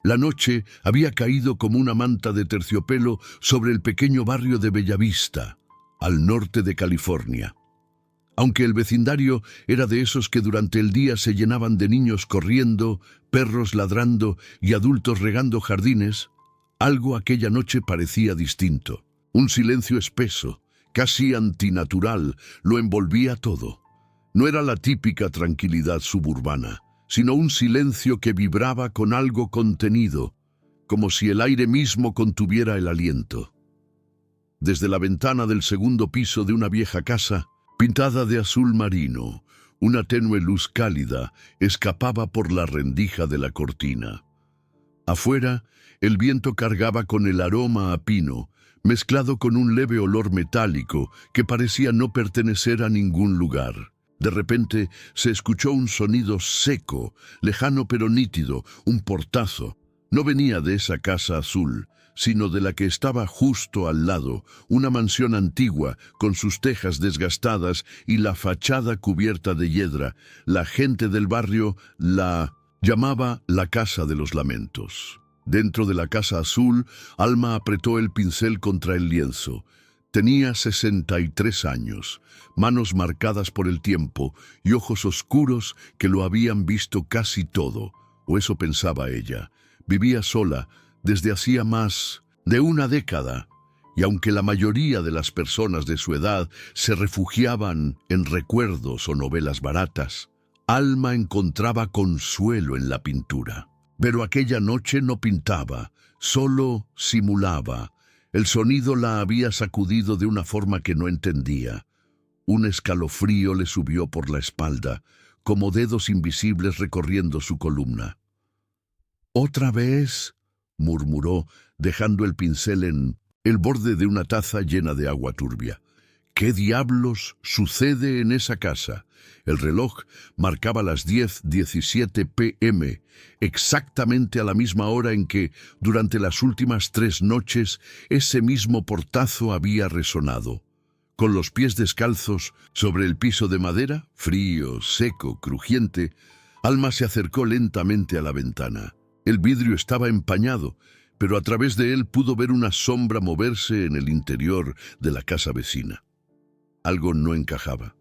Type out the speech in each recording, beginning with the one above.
La noche había caído como una manta de terciopelo sobre el pequeño barrio de Bellavista, al norte de California. Aunque el vecindario era de esos que durante el día se llenaban de niños corriendo, perros ladrando y adultos regando jardines, algo aquella noche parecía distinto. Un silencio espeso, casi antinatural, lo envolvía todo. No era la típica tranquilidad suburbana, sino un silencio que vibraba con algo contenido, como si el aire mismo contuviera el aliento. Desde la ventana del segundo piso de una vieja casa, pintada de azul marino, una tenue luz cálida escapaba por la rendija de la cortina. Afuera, el viento cargaba con el aroma a pino, mezclado con un leve olor metálico que parecía no pertenecer a ningún lugar. De repente se escuchó un sonido seco, lejano pero nítido, un portazo. No venía de esa casa azul, sino de la que estaba justo al lado, una mansión antigua, con sus tejas desgastadas y la fachada cubierta de hiedra. La gente del barrio la llamaba la Casa de los Lamentos. Dentro de la casa azul, Alma apretó el pincel contra el lienzo. Tenía 63 años, manos marcadas por el tiempo y ojos oscuros que lo habían visto casi todo, o eso pensaba ella. Vivía sola desde hacía más de una década, y aunque la mayoría de las personas de su edad se refugiaban en recuerdos o novelas baratas, Alma encontraba consuelo en la pintura. Pero aquella noche no pintaba, solo simulaba. El sonido la había sacudido de una forma que no entendía. Un escalofrío le subió por la espalda, como dedos invisibles recorriendo su columna. «¿Otra vez?», murmuró, dejando el pincel en el borde de una taza llena de agua turbia. «¿Qué diablos sucede en esa casa?». El reloj marcaba las 10:17 p.m., exactamente a la misma hora en que, durante las últimas 3 noches, ese mismo portazo había resonado. Con los pies descalzos sobre el piso de madera, frío, seco, crujiente, Alma se acercó lentamente a la ventana. El vidrio estaba empañado, pero a través de él pudo ver una sombra moverse en el interior de la casa vecina. Algo no encajaba.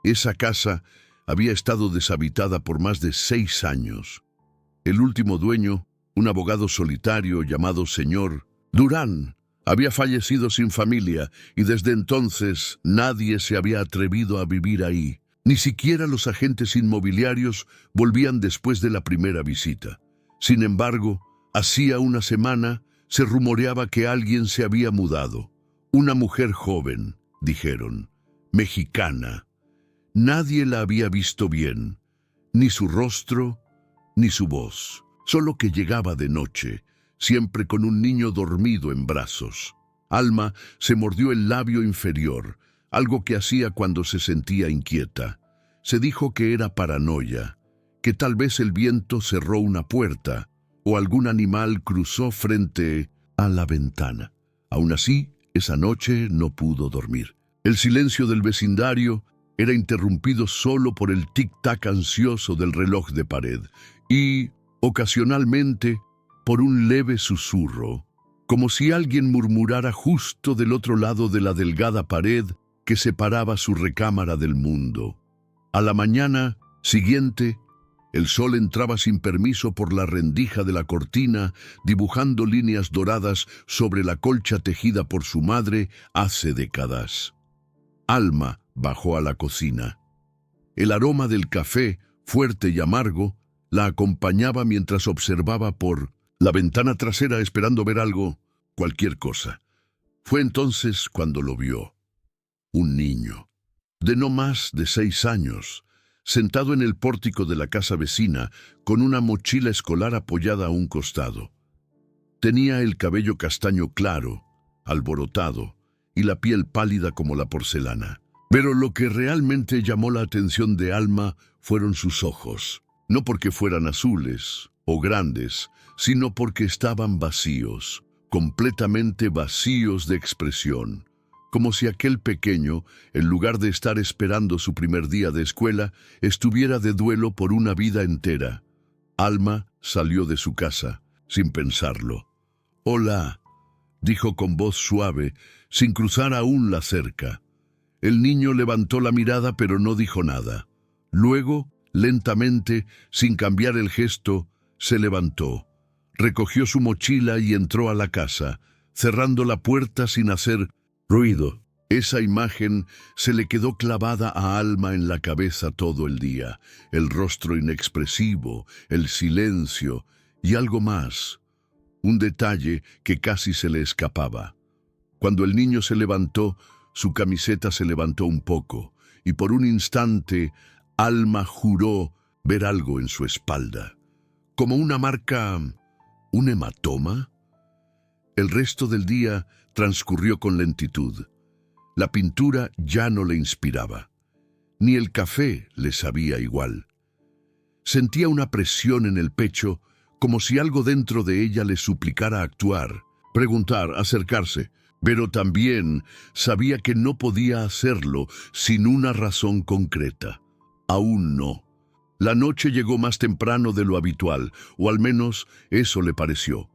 Esa casa había estado deshabitada por más de 6 años. El último dueño, un abogado solitario llamado señor Durán, había fallecido sin familia y desde entonces nadie se había atrevido a vivir ahí. Ni siquiera los agentes inmobiliarios volvían después de la primera visita. Sin embargo, hacía una semana se rumoreaba que alguien se había mudado. Una mujer joven, dijeron, mexicana. Nadie la había visto bien, ni su rostro, ni su voz, solo que llegaba de noche, siempre con un niño dormido en brazos. Alma se mordió el labio inferior, algo que hacía cuando se sentía inquieta. Se dijo que era paranoia, que tal vez el viento cerró una puerta o algún animal cruzó frente a la ventana. Aún así, esa noche no pudo dormir. El silencio del vecindario era interrumpido solo por el tic-tac ansioso del reloj de pared y, ocasionalmente, por un leve susurro, como si alguien murmurara justo del otro lado de la delgada pared que separaba su recámara del mundo. A la mañana siguiente, el sol entraba sin permiso por la rendija de la cortina, dibujando líneas doradas sobre la colcha tejida por su madre hace décadas. Alma bajó a la cocina. El aroma del café, fuerte y amargo, la acompañaba mientras observaba por la ventana trasera esperando ver algo, cualquier cosa. Fue entonces cuando lo vio. Un niño, de no más de 6 años, sentado en el pórtico de la casa vecina, con una mochila escolar apoyada a un costado. Tenía el cabello castaño claro, alborotado, y la piel pálida como la porcelana. Pero lo que realmente llamó la atención de Alma fueron sus ojos, no porque fueran azules o grandes, sino porque estaban vacíos, completamente vacíos de expresión, como si aquel pequeño, en lugar de estar esperando su primer día de escuela, estuviera de duelo por una vida entera. Alma salió de su casa, sin pensarlo. «Hola», dijo con voz suave, sin cruzar aún la cerca. El niño levantó la mirada pero no dijo nada. Luego, lentamente, sin cambiar el gesto, se levantó. Recogió su mochila y entró a la casa, cerrando la puerta sin hacer ruido. Esa imagen se le quedó clavada a Alma en la cabeza todo el día. El rostro inexpresivo, el silencio y algo más. Un detalle que casi se le escapaba. Cuando el niño se levantó, su camiseta se levantó un poco, y por un instante Alma juró ver algo en su espalda. Como una marca, un hematoma. El resto del día transcurrió con lentitud. La pintura ya no le inspiraba. Ni el café le sabía igual. Sentía una presión en el pecho, como si algo dentro de ella le suplicara actuar, preguntar, acercarse, pero también sabía que no podía hacerlo sin una razón concreta. Aún no. La noche llegó más temprano de lo habitual, o al menos eso le pareció.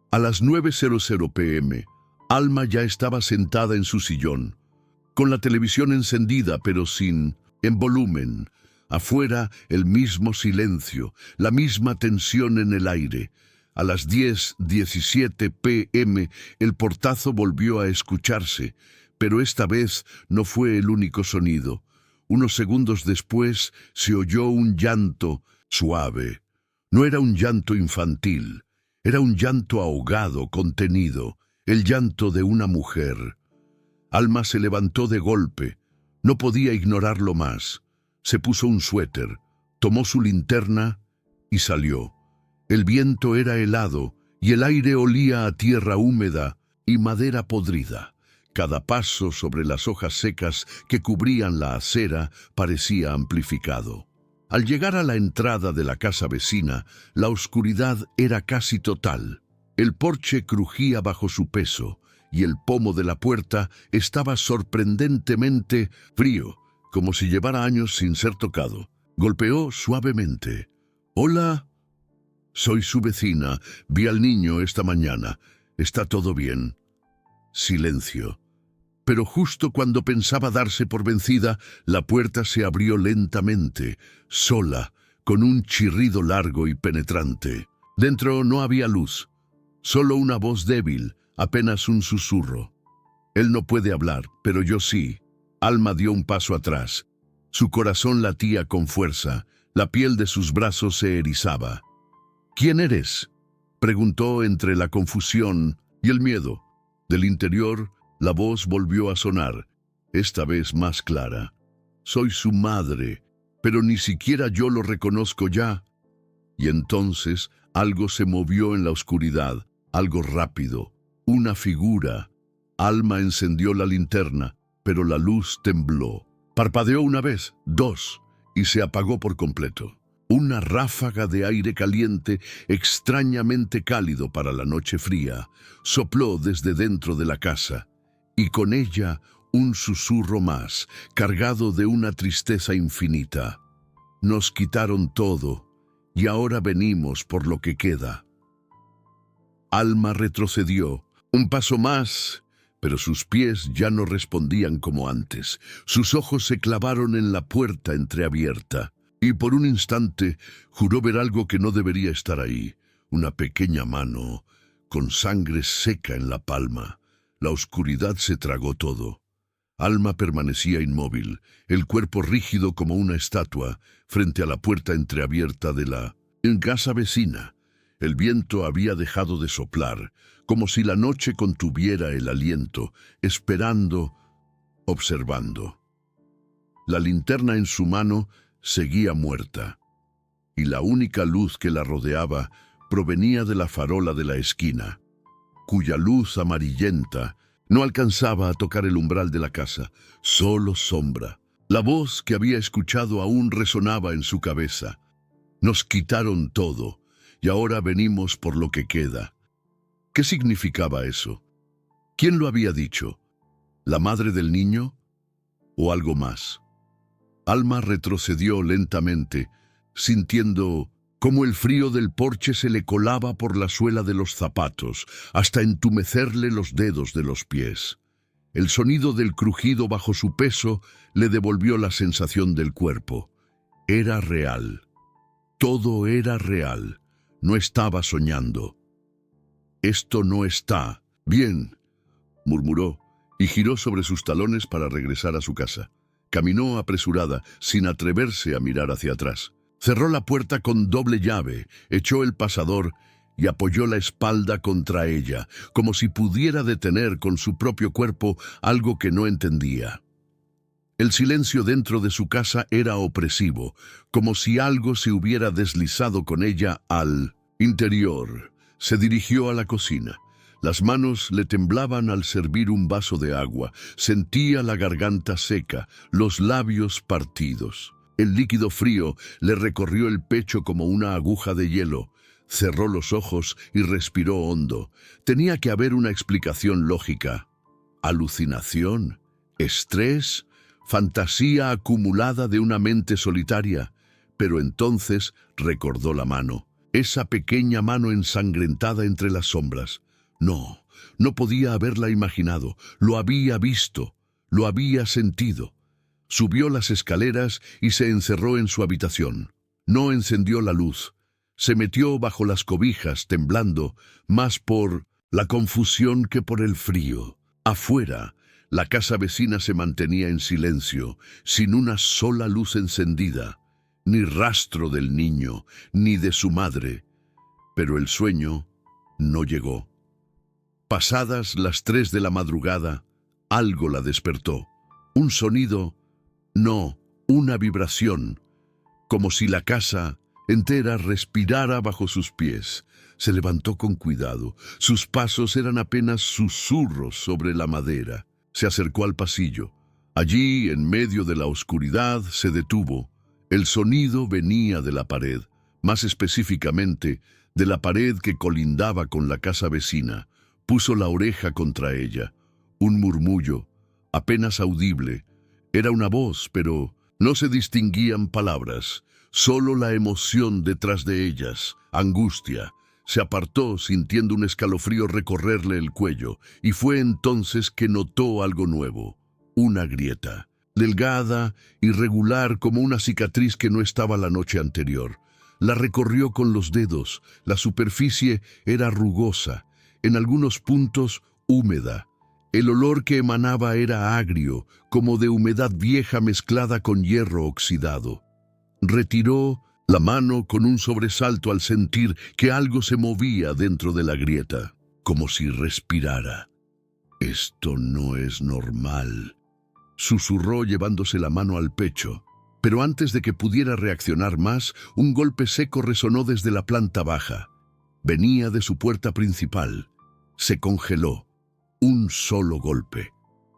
A las 9:00 p.m., Alma ya estaba sentada en su sillón, con la televisión encendida pero en volumen. Afuera, el mismo silencio, la misma tensión en el aire. A las 10:17 p.m. el portazo volvió a escucharse, pero esta vez no fue el único sonido. Unos segundos después se oyó un llanto suave. No era un llanto infantil, era un llanto ahogado, contenido, el llanto de una mujer. Alma se levantó de golpe. No podía ignorarlo más. Se puso un suéter, tomó su linterna y salió. El viento era helado y el aire olía a tierra húmeda y madera podrida. Cada paso sobre las hojas secas que cubrían la acera parecía amplificado. Al llegar a la entrada de la casa vecina, la oscuridad era casi total. El porche crujía bajo su peso y el pomo de la puerta estaba sorprendentemente frío, como si llevara años sin ser tocado. Golpeó suavemente. «Hola. Soy su vecina. Vi al niño esta mañana. ¿Está todo bien?» Silencio. Pero justo cuando pensaba darse por vencida, la puerta se abrió lentamente, sola, con un chirrido largo y penetrante. Dentro no había luz, solo una voz débil, apenas un susurro. «Él no puede hablar, pero yo sí». Alma dio un paso atrás. Su corazón latía con fuerza, la piel de sus brazos se erizaba. «¿Quién eres?», preguntó entre la confusión y el miedo. Del interior, la voz volvió a sonar, esta vez más clara. «Soy su madre, pero ni siquiera yo lo reconozco ya». Y entonces algo se movió en la oscuridad, algo rápido, una figura. Alma encendió la linterna, pero la luz tembló. Parpadeó una vez, dos, y se apagó por completo. Una ráfaga de aire caliente, extrañamente cálido para la noche fría, sopló desde dentro de la casa, y con ella un susurro más, cargado de una tristeza infinita. «Nos quitaron todo, y ahora venimos por lo que queda». Alma retrocedió, un paso más, pero sus pies ya no respondían como antes. Sus ojos se clavaron en la puerta entreabierta, y por un instante juró ver algo que no debería estar ahí. Una pequeña mano, con sangre seca en la palma. La oscuridad se tragó todo. Alma permanecía inmóvil, el cuerpo rígido como una estatua, frente a la puerta entreabierta de la casa vecina. El viento había dejado de soplar, como si la noche contuviera el aliento, esperando, observando. La linterna en su mano seguía muerta, y la única luz que la rodeaba provenía de la farola de la esquina, cuya luz amarillenta no alcanzaba a tocar el umbral de la casa, solo sombra. La voz que había escuchado aún resonaba en su cabeza. «Nos quitaron todo, y ahora venimos por lo que queda». ¿Qué significaba eso? ¿Quién lo había dicho? ¿La madre del niño? ¿O algo más? Alma retrocedió lentamente, sintiendo cómo el frío del porche se le colaba por la suela de los zapatos, hasta entumecerle los dedos de los pies. El sonido del crujido bajo su peso le devolvió la sensación del cuerpo. Era real. Todo era real. No estaba soñando. «Esto no está bien», murmuró, y giró sobre sus talones para regresar a su casa. Caminó apresurada, sin atreverse a mirar hacia atrás. Cerró la puerta con doble llave, echó el pasador y apoyó la espalda contra ella, como si pudiera detener con su propio cuerpo algo que no entendía. El silencio dentro de su casa era opresivo, como si algo se hubiera deslizado con ella al interior. Se dirigió a la cocina. Las manos le temblaban al servir un vaso de agua. Sentía la garganta seca, los labios partidos. El líquido frío le recorrió el pecho como una aguja de hielo. Cerró los ojos y respiró hondo. Tenía que haber una explicación lógica. ¿Alucinación? ¿Estrés? ¿Fantasía acumulada de una mente solitaria? Pero entonces recordó la mano. Esa pequeña mano ensangrentada entre las sombras. No, no podía haberla imaginado. Lo había visto, lo había sentido. Subió las escaleras y se encerró en su habitación. No encendió la luz. Se metió bajo las cobijas, temblando, más por la confusión que por el frío. Afuera, la casa vecina se mantenía en silencio, sin una sola luz encendida, ni rastro del niño, ni de su madre. Pero el sueño no llegó. Pasadas las 3 de la madrugada, algo la despertó. Un sonido, no, una vibración, como si la casa entera respirara bajo sus pies. Se levantó con cuidado. Sus pasos eran apenas susurros sobre la madera. Se acercó al pasillo. Allí, en medio de la oscuridad, se detuvo. El sonido venía de la pared, más específicamente, de la pared que colindaba con la casa vecina. Puso la oreja contra ella. Un murmullo, apenas audible. Era una voz, pero no se distinguían palabras. Solo la emoción detrás de ellas, angustia. Se apartó sintiendo un escalofrío recorrerle el cuello, y fue entonces que notó algo nuevo. Una grieta, delgada, irregular como una cicatriz que no estaba la noche anterior. La recorrió con los dedos. La superficie era rugosa, en algunos puntos húmeda. El olor que emanaba era agrio, como de humedad vieja mezclada con hierro oxidado. Retiró la mano con un sobresalto al sentir que algo se movía dentro de la grieta, como si respirara. «Esto no es normal», susurró llevándose la mano al pecho. Pero antes de que pudiera reaccionar más, un golpe seco resonó desde la planta baja. Venía de su puerta principal. Se congeló. Un solo golpe,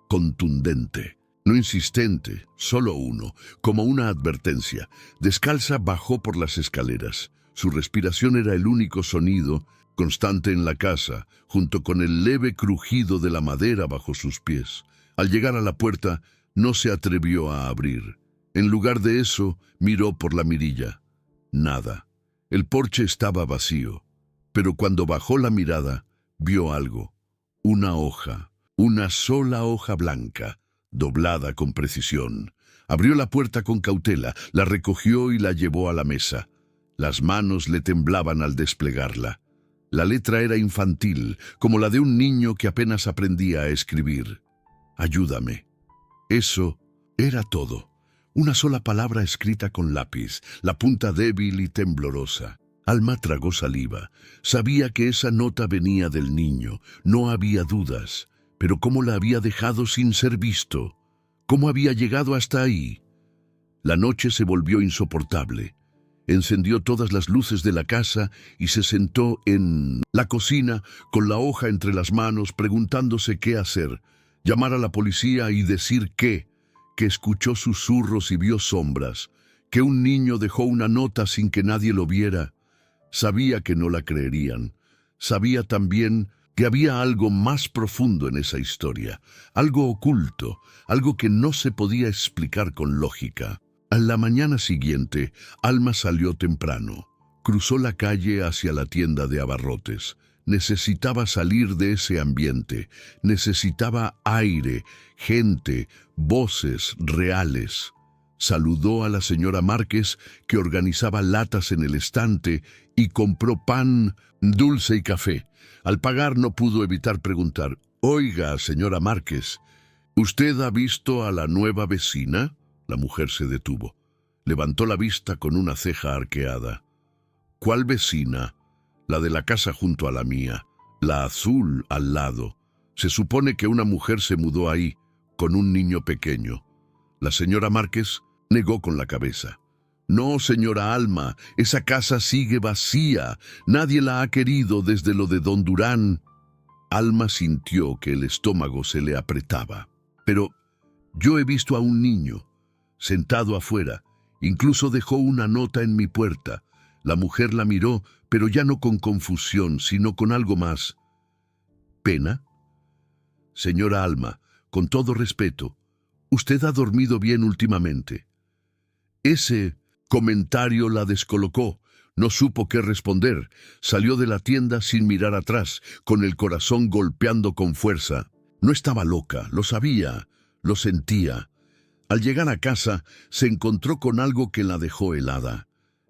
contundente, no insistente, solo uno, como una advertencia. Descalza bajó por las escaleras. Su respiración era el único sonido constante en la casa, junto con el leve crujido de la madera bajo sus pies. Al llegar a la puerta, no se atrevió a abrir. En lugar de eso, miró por la mirilla. Nada. El porche estaba vacío. Pero cuando bajó la mirada, vio algo. Una hoja, una sola hoja blanca, doblada con precisión. Abrió la puerta con cautela, la recogió y la llevó a la mesa. Las manos le temblaban al desplegarla. La letra era infantil, como la de un niño que apenas aprendía a escribir. «Ayúdame». Eso era todo. Una sola palabra escrita con lápiz, la punta débil y temblorosa. Alma tragó saliva. Sabía que esa nota venía del niño. No había dudas. Pero ¿cómo la había dejado sin ser visto? ¿Cómo había llegado hasta ahí? La noche se volvió insoportable. Encendió todas las luces de la casa y se sentó en la cocina con la hoja entre las manos, preguntándose qué hacer. Llamar a la policía y decir qué. Que escuchó susurros y vio sombras. Que un niño dejó una nota sin que nadie lo viera. Sabía que no la creerían. Sabía también que había algo más profundo en esa historia, algo oculto, algo que no se podía explicar con lógica. A la mañana siguiente, Alma salió temprano. cruzó la calle hacia la tienda de abarrotes. Necesitaba salir de ese ambiente. Necesitaba aire, gente, voces reales. Saludó a la señora Márquez, que organizaba latas en el estante, y compró pan, dulce y café. Al pagar no pudo evitar preguntar: «Oiga, señora Márquez, ¿usted ha visto a la nueva vecina?» La mujer se detuvo. Levantó la vista con una ceja arqueada. «¿Cuál vecina?» «La de la casa junto a la mía, la azul al lado. Se supone que una mujer se mudó ahí, con un niño pequeño». La señora Márquez negó con la cabeza. «No, señora Alma, esa casa sigue vacía. Nadie la ha querido desde lo de don Durán». Alma sintió que el estómago se le apretaba. «Pero yo he visto a un niño, sentado afuera. Incluso dejó una nota en mi puerta». La mujer la miró, pero ya no con confusión, sino con algo más. «¿Pena?» «Señora Alma, con todo respeto, ¿usted ha dormido bien últimamente?» Ese comentario la descolocó. No supo qué responder. Salió de la tienda sin mirar atrás, con el corazón golpeando con fuerza. No estaba loca, lo sabía, lo sentía. Al llegar a casa, se encontró con algo que la dejó helada.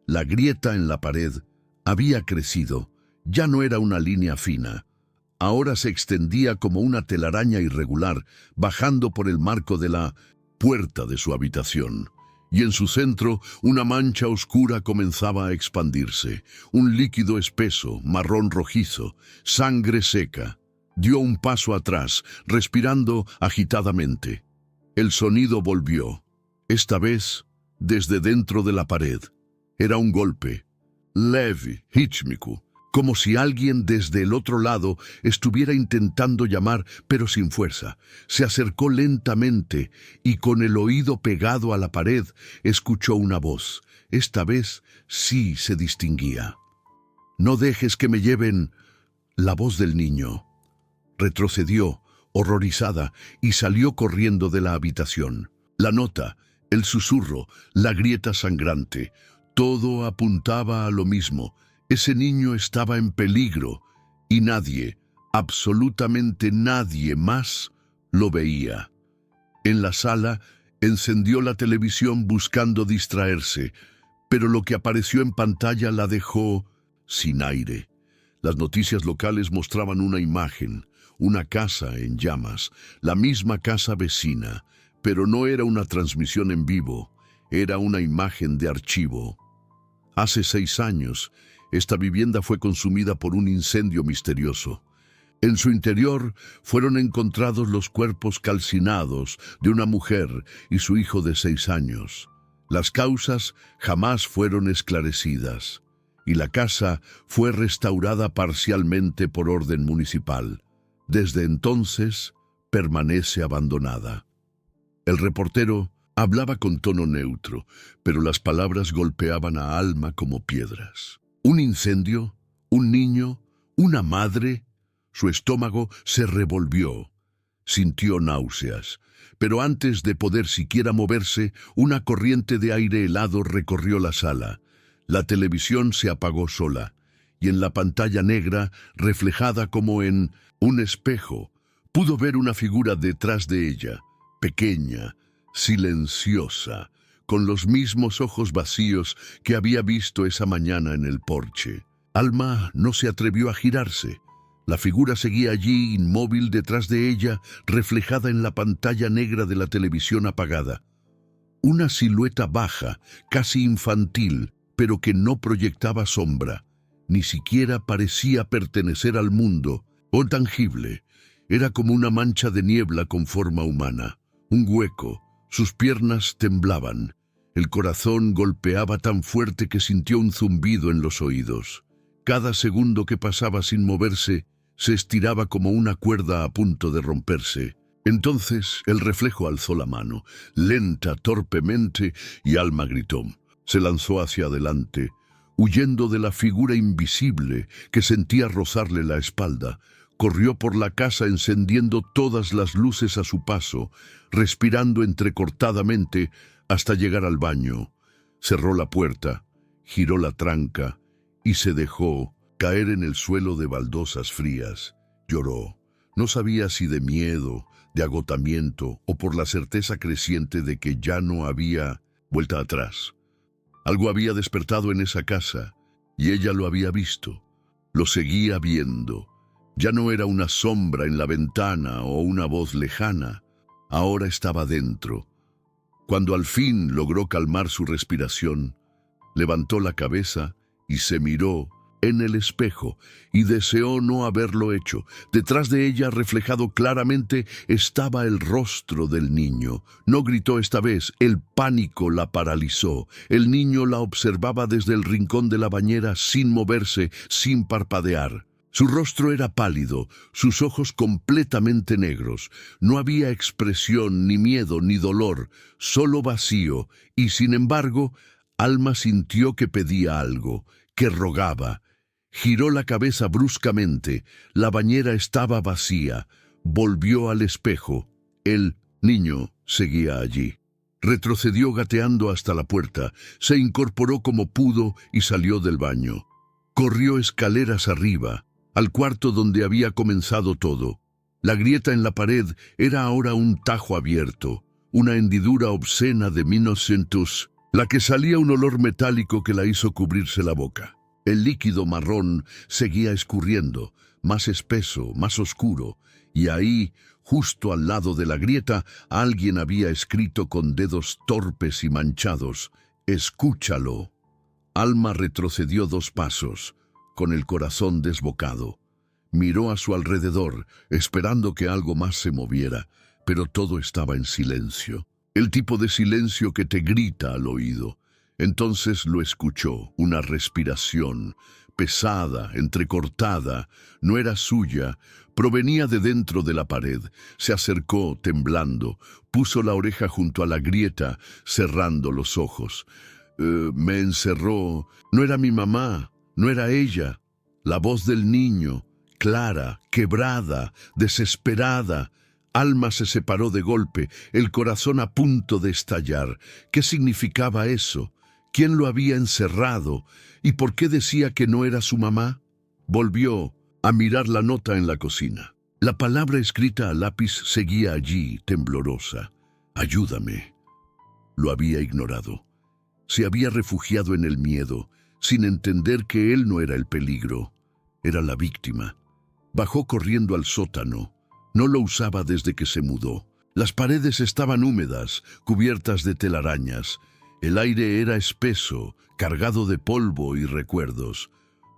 La grieta en la pared había crecido. Ya no era una línea fina. Ahora se extendía como una telaraña irregular, bajando por el marco de la puerta de su habitación. Y en su centro, una mancha oscura comenzaba a expandirse. Un líquido espeso, marrón rojizo, sangre seca. Dio un paso atrás, respirando agitadamente. El sonido volvió. Esta vez, desde dentro de la pared. Era un golpe. Leve, Hitchmiku. Como si alguien desde el otro lado estuviera intentando llamar, pero sin fuerza. Se acercó lentamente y con el oído pegado a la pared escuchó una voz. Esta vez sí se distinguía. «No dejes que me lleven». La voz del niño. Retrocedió, horrorizada, y salió corriendo de la habitación. La nota, el susurro, la grieta sangrante, todo apuntaba a lo mismo. Ese niño estaba en peligro y nadie, absolutamente nadie más, lo veía. En la sala, encendió la televisión buscando distraerse, pero lo que apareció en pantalla la dejó sin aire. Las noticias locales mostraban una imagen, una casa en llamas, la misma casa vecina, pero no era una transmisión en vivo, era una imagen de archivo. Hace 6 años, esta vivienda fue consumida por un incendio misterioso. En su interior fueron encontrados los cuerpos calcinados de una mujer y su hijo de 6 años. Las causas jamás fueron esclarecidas, y la casa fue restaurada parcialmente por orden municipal. Desde entonces, permanece abandonada. El reportero hablaba con tono neutro, pero las palabras golpeaban a Alma como piedras. ¿Un incendio? ¿Un niño? ¿Una madre? Su estómago se revolvió. Sintió náuseas, pero antes de poder siquiera moverse, una corriente de aire helado recorrió la sala. La televisión se apagó sola, y en la pantalla negra, reflejada como en un espejo, pudo ver una figura detrás de ella, pequeña, silenciosa, con los mismos ojos vacíos que había visto esa mañana en el porche. Alma no se atrevió a girarse. La figura seguía allí, inmóvil detrás de ella, reflejada en la pantalla negra de la televisión apagada. Una silueta baja, casi infantil, pero que no proyectaba sombra. Ni siquiera parecía pertenecer al mundo, o tangible. Era como una mancha de niebla con forma humana. Un hueco. Sus piernas temblaban. El corazón golpeaba tan fuerte que sintió un zumbido en los oídos. Cada segundo que pasaba sin moverse, se estiraba como una cuerda a punto de romperse. Entonces el reflejo alzó la mano, lenta, torpemente, y Alma gritó. Se lanzó hacia adelante, huyendo de la figura invisible que sentía rozarle la espalda. Corrió por la casa encendiendo todas las luces a su paso, respirando entrecortadamente hasta llegar al baño. Cerró la puerta, giró la tranca y se dejó caer en el suelo de baldosas frías. Lloró. No sabía si de miedo, de agotamiento o por la certeza creciente de que ya no había vuelta atrás. Algo había despertado en esa casa y ella lo había visto. Lo seguía viendo. Ya no era una sombra en la ventana o una voz lejana. Ahora estaba dentro. Cuando al fin logró calmar su respiración, levantó la cabeza y se miró en el espejo y deseó no haberlo hecho. Detrás de ella, reflejado claramente, estaba el rostro del niño. No gritó esta vez, el pánico la paralizó. El niño la observaba desde el rincón de la bañera sin moverse, sin parpadear. Su rostro era pálido, sus ojos completamente negros. No había expresión, ni miedo, ni dolor, solo vacío, y sin embargo, Alma sintió que pedía algo, que rogaba. Giró la cabeza bruscamente. La bañera estaba vacía. Volvió al espejo. El niño seguía allí. Retrocedió gateando hasta la puerta, se incorporó como pudo y salió del baño. Corrió escaleras arriba, al cuarto donde había comenzado todo. La grieta en la pared era ahora un tajo abierto, una hendidura obscena de 1900, la que salía un olor metálico que la hizo cubrirse la boca. El líquido marrón seguía escurriendo, más espeso, más oscuro, y ahí, justo al lado de la grieta, alguien había escrito con dedos torpes y manchados: «Escúchalo». Alma retrocedió 2 pasos, con el corazón desbocado. Miró a su alrededor, esperando que algo más se moviera, pero todo estaba en silencio. El tipo de silencio que te grita al oído. Entonces lo escuchó, una respiración, pesada, entrecortada, no era suya, provenía de dentro de la pared. Se acercó, temblando, puso la oreja junto a la grieta, cerrando los ojos. Me encerró. No era mi mamá, no era ella. La voz del niño, clara, quebrada, desesperada. Alma se separó de golpe, el corazón a punto de estallar. ¿Qué significaba eso? ¿Quién lo había encerrado? ¿Y por qué decía que no era su mamá? Volvió a mirar la nota en la cocina. La palabra escrita a lápiz seguía allí, temblorosa. «Ayúdame». Lo había ignorado. Se había refugiado en el miedo, sin entender que él no era el peligro. Era la víctima. Bajó corriendo al sótano. No lo usaba desde que se mudó. Las paredes estaban húmedas, cubiertas de telarañas. El aire era espeso, cargado de polvo y recuerdos.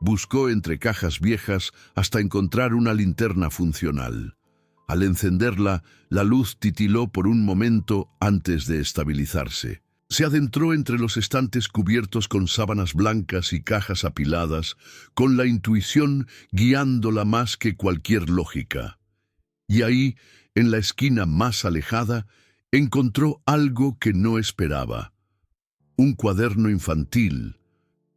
Buscó entre cajas viejas hasta encontrar una linterna funcional. Al encenderla, la luz titiló por un momento antes de estabilizarse. Se adentró entre los estantes cubiertos con sábanas blancas y cajas apiladas, con la intuición guiándola más que cualquier lógica. Y ahí, en la esquina más alejada, encontró algo que no esperaba. Un cuaderno infantil,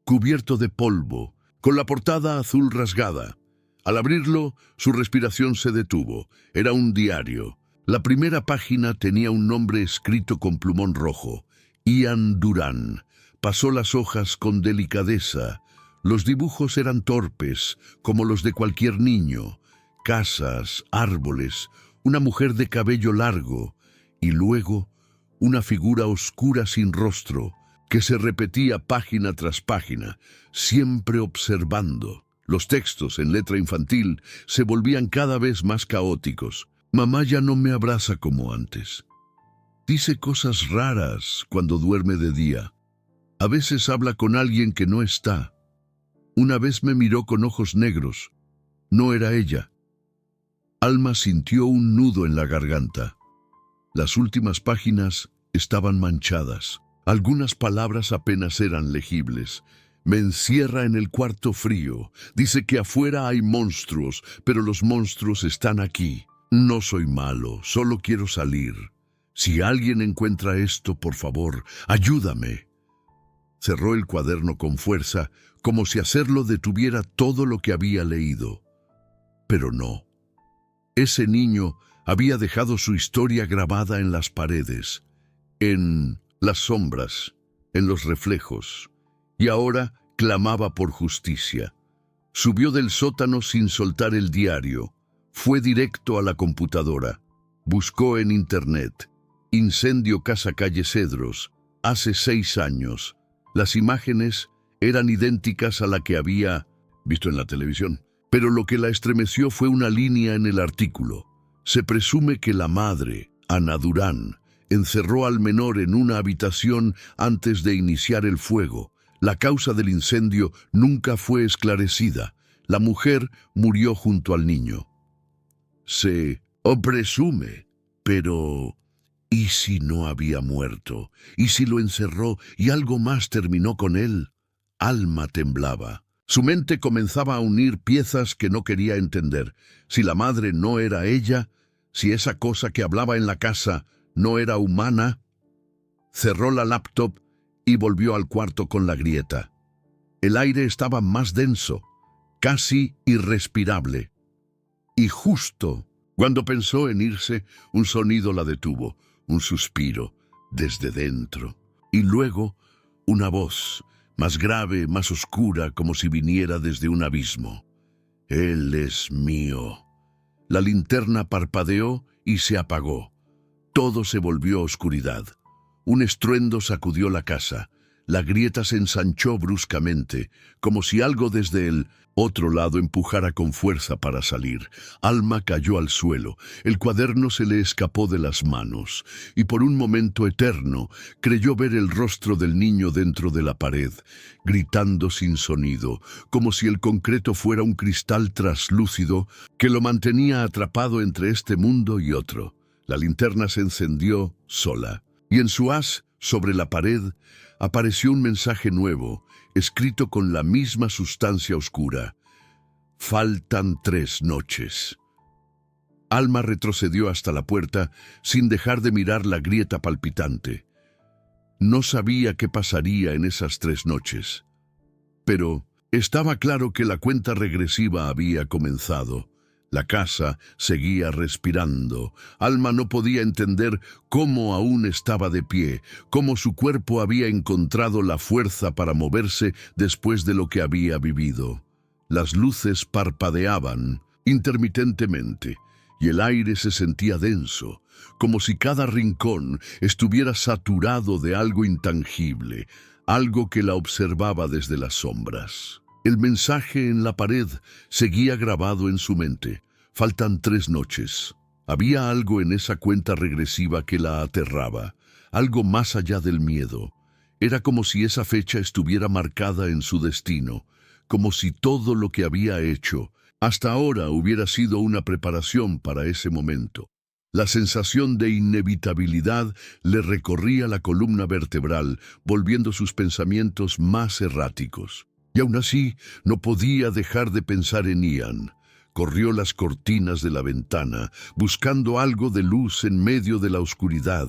cubierto de polvo, con la portada azul rasgada. Al abrirlo, su respiración se detuvo. Era un diario. La primera página tenía un nombre escrito con plumón rojo: Ian Durán. Pasó las hojas con delicadeza. Los dibujos eran torpes, como los de cualquier niño. Casas, árboles, una mujer de cabello largo, y luego una figura oscura sin rostro, que se repetía página tras página, siempre observando. Los textos en letra infantil se volvían cada vez más caóticos. «Mamá ya no me abraza como antes. Dice cosas raras cuando duerme de día. A veces habla con alguien que no está. Una vez me miró con ojos negros. No era ella». Alma sintió un nudo en la garganta. Las últimas páginas estaban manchadas. Algunas palabras apenas eran legibles. «Me encierra en el cuarto frío. Dice que afuera hay monstruos, pero los monstruos están aquí. No soy malo, solo quiero salir. Si alguien encuentra esto, por favor, ayúdame». Cerró el cuaderno con fuerza, como si hacerlo detuviera todo lo que había leído. Pero no. Ese niño había dejado su historia grabada en las paredes, en las sombras, en los reflejos. Y ahora, clamaba por justicia. Subió del sótano sin soltar el diario. Fue directo a la computadora. Buscó en internet. Incendio Casa Calle Cedros. Hace 6 años. Las imágenes eran idénticas a la que había visto en la televisión. Pero lo que la estremeció fue una línea en el artículo. Se presume que la madre, Ana Durán, encerró al menor en una habitación antes de iniciar el fuego. La causa del incendio nunca fue esclarecida. La mujer murió junto al niño. Se presume, pero ¿y si no había muerto? ¿Y si lo encerró y algo más terminó con él? Alma temblaba. Su mente comenzaba a unir piezas que no quería entender. Si la madre no era ella, si esa cosa que hablaba en la casa no era humana. Cerró la laptop y volvió al cuarto con la grieta. El aire estaba más denso, casi irrespirable. Y justo cuando pensó en irse, un sonido la detuvo, un suspiro desde dentro. Y luego una voz, más grave, más oscura, como si viniera desde un abismo. Él es mío. La linterna parpadeó y se apagó. Todo se volvió oscuridad. Un estruendo sacudió la casa. La grieta se ensanchó bruscamente, como si algo desde el otro lado empujara con fuerza para salir. Alma cayó al suelo. El cuaderno se le escapó de las manos, y por un momento eterno creyó ver el rostro del niño dentro de la pared, gritando sin sonido, como si el concreto fuera un cristal traslúcido que lo mantenía atrapado entre este mundo y otro. La linterna se encendió sola, y en su haz, sobre la pared, apareció un mensaje nuevo, escrito con la misma sustancia oscura. Faltan 3 noches. Alma retrocedió hasta la puerta sin dejar de mirar la grieta palpitante. No sabía qué pasaría en esas 3 noches. Pero estaba claro que la cuenta regresiva había comenzado. La casa seguía respirando. Alma no podía entender cómo aún estaba de pie, cómo su cuerpo había encontrado la fuerza para moverse después de lo que había vivido. Las luces parpadeaban intermitentemente y el aire se sentía denso, como si cada rincón estuviera saturado de algo intangible, algo que la observaba desde las sombras. El mensaje en la pared seguía grabado en su mente. Faltan 3 noches. Había algo en esa cuenta regresiva que la aterraba, algo más allá del miedo. Era como si esa fecha estuviera marcada en su destino, como si todo lo que había hecho hasta ahora hubiera sido una preparación para ese momento. La sensación de inevitabilidad le recorría la columna vertebral, volviendo sus pensamientos más erráticos. Y aún así, no podía dejar de pensar en Ian. Corrió las cortinas de la ventana, buscando algo de luz en medio de la oscuridad,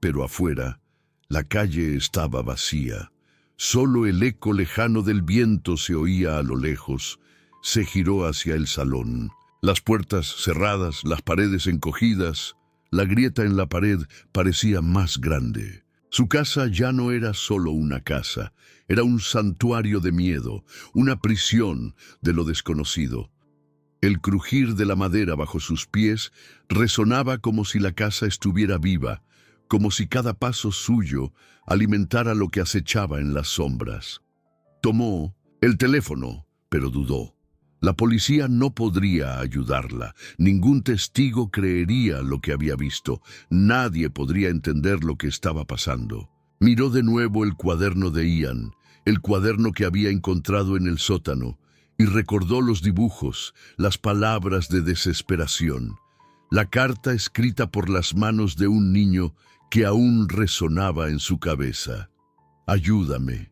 pero afuera, la calle estaba vacía. Solo el eco lejano del viento se oía a lo lejos. Se giró hacia el salón. Las puertas cerradas, las paredes encogidas, la grieta en la pared parecía más grande. Su casa ya no era solo una casa, era un santuario de miedo, una prisión de lo desconocido. El crujir de la madera bajo sus pies resonaba como si la casa estuviera viva, como si cada paso suyo alimentara lo que acechaba en las sombras. Tomó el teléfono, pero dudó. La policía no podría ayudarla. Ningún testigo creería lo que había visto. Nadie podría entender lo que estaba pasando. Miró de nuevo el cuaderno de Ian, el cuaderno que había encontrado en el sótano, y recordó los dibujos, las palabras de desesperación. La carta escrita por las manos de un niño que aún resonaba en su cabeza. Ayúdame.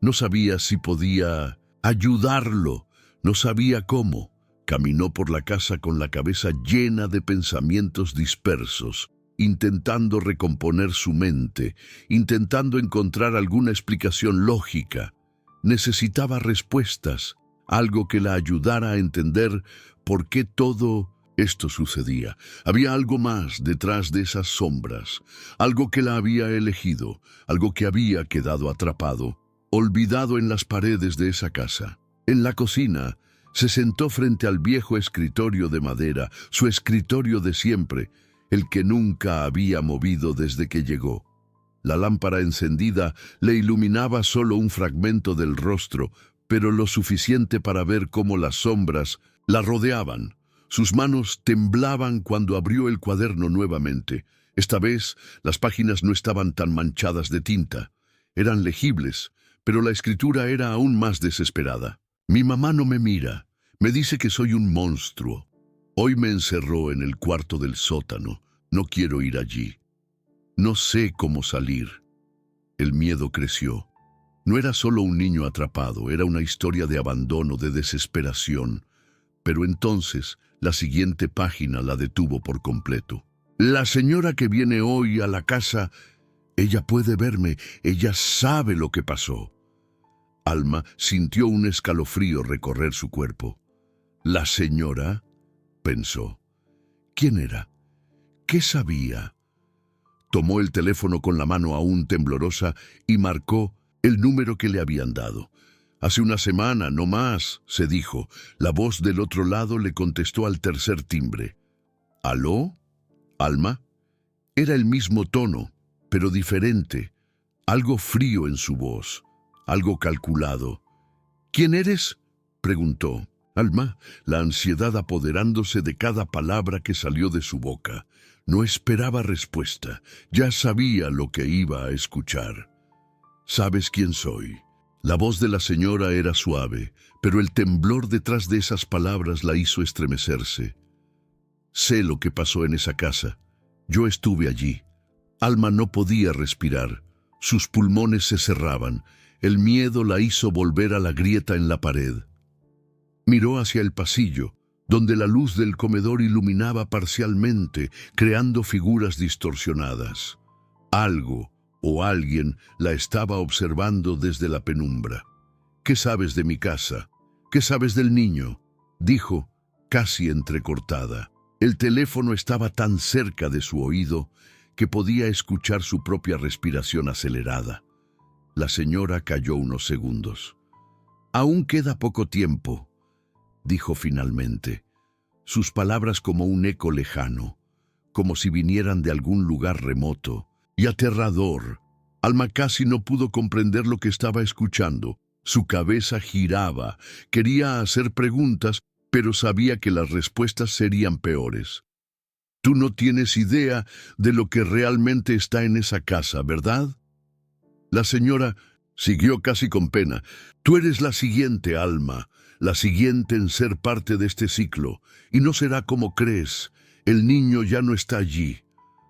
No sabía si podía ayudarlo. No sabía cómo. Caminó por la casa con la cabeza llena de pensamientos dispersos, intentando recomponer su mente, intentando encontrar alguna explicación lógica. Necesitaba respuestas, algo que la ayudara a entender por qué todo esto sucedía. Había algo más detrás de esas sombras, algo que la había elegido, algo que había quedado atrapado. olvidado en las paredes de esa casa. En la cocina, se sentó frente al viejo escritorio de madera, su escritorio de siempre, el que nunca había movido desde que llegó. La lámpara encendida le iluminaba solo un fragmento del rostro, pero lo suficiente para ver cómo las sombras la rodeaban. Sus manos temblaban cuando abrió el cuaderno nuevamente. Esta vez, las páginas no estaban tan manchadas de tinta. Eran legibles, pero la escritura era aún más desesperada. Mi mamá no me mira. Me dice que soy un monstruo. Hoy me encerró en el cuarto del sótano. No quiero ir allí. No sé cómo salir. El miedo creció. No era solo un niño atrapado, era una historia de abandono, de desesperación. Pero entonces, la siguiente página la detuvo por completo. La señora que viene hoy a la casa, ella puede verme, ella sabe lo que pasó. Alma sintió un escalofrío recorrer su cuerpo. ¿La señora?, pensó. ¿Quién era? ¿Qué sabía? Tomó el teléfono con la mano aún temblorosa y marcó el número que le habían dado. Hace una semana, no más, se dijo. La voz del otro lado le contestó al tercer timbre. ¿Aló? ¿Alma? Era el mismo tono, pero diferente. Algo frío en su voz, algo calculado. ¿Quién eres?, preguntó. Alma, la ansiedad apoderándose de cada palabra que salió de su boca. No esperaba respuesta, ya sabía lo que iba a escuchar. ¿Sabes quién soy? La voz de la señora era suave, pero el temblor detrás de esas palabras la hizo estremecerse. Sé lo que pasó en esa casa. Yo estuve allí. Alma no podía respirar. Sus pulmones se cerraban. El miedo la hizo volver a la grieta en la pared. Miró hacia el pasillo, donde la luz del comedor iluminaba parcialmente, creando figuras distorsionadas. Algo o alguien la estaba observando desde la penumbra. ¿Qué sabes de mi casa? ¿Qué sabes del niño?, dijo, casi entrecortada. El teléfono estaba tan cerca de su oído que podía escuchar su propia respiración acelerada. La señora calló unos segundos. «Aún queda poco tiempo», dijo finalmente, sus palabras como un eco lejano, como si vinieran de algún lugar remoto y aterrador. Alma casi no pudo comprender lo que estaba escuchando. Su cabeza giraba, quería hacer preguntas, pero sabía que las respuestas serían peores. «Tú no tienes idea de lo que realmente está en esa casa, ¿verdad?». La señora siguió casi con pena. «Tú eres la siguiente, Alma, la siguiente en ser parte de este ciclo, y no será como crees. El niño ya no está allí».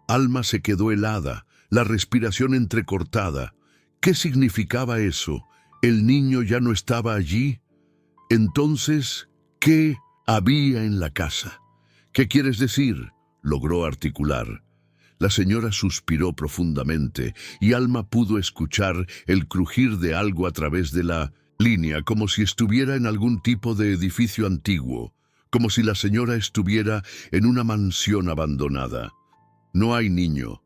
Alma se quedó helada, la respiración entrecortada. ¿Qué significaba eso? ¿El niño ya no estaba allí? Entonces, ¿qué había en la casa? «¿Qué quieres decir?», logró articular. La señora suspiró profundamente y Alma pudo escuchar el crujir de algo a través de la línea, como si estuviera en algún tipo de edificio antiguo, como si la señora estuviera en una mansión abandonada. «No hay niño.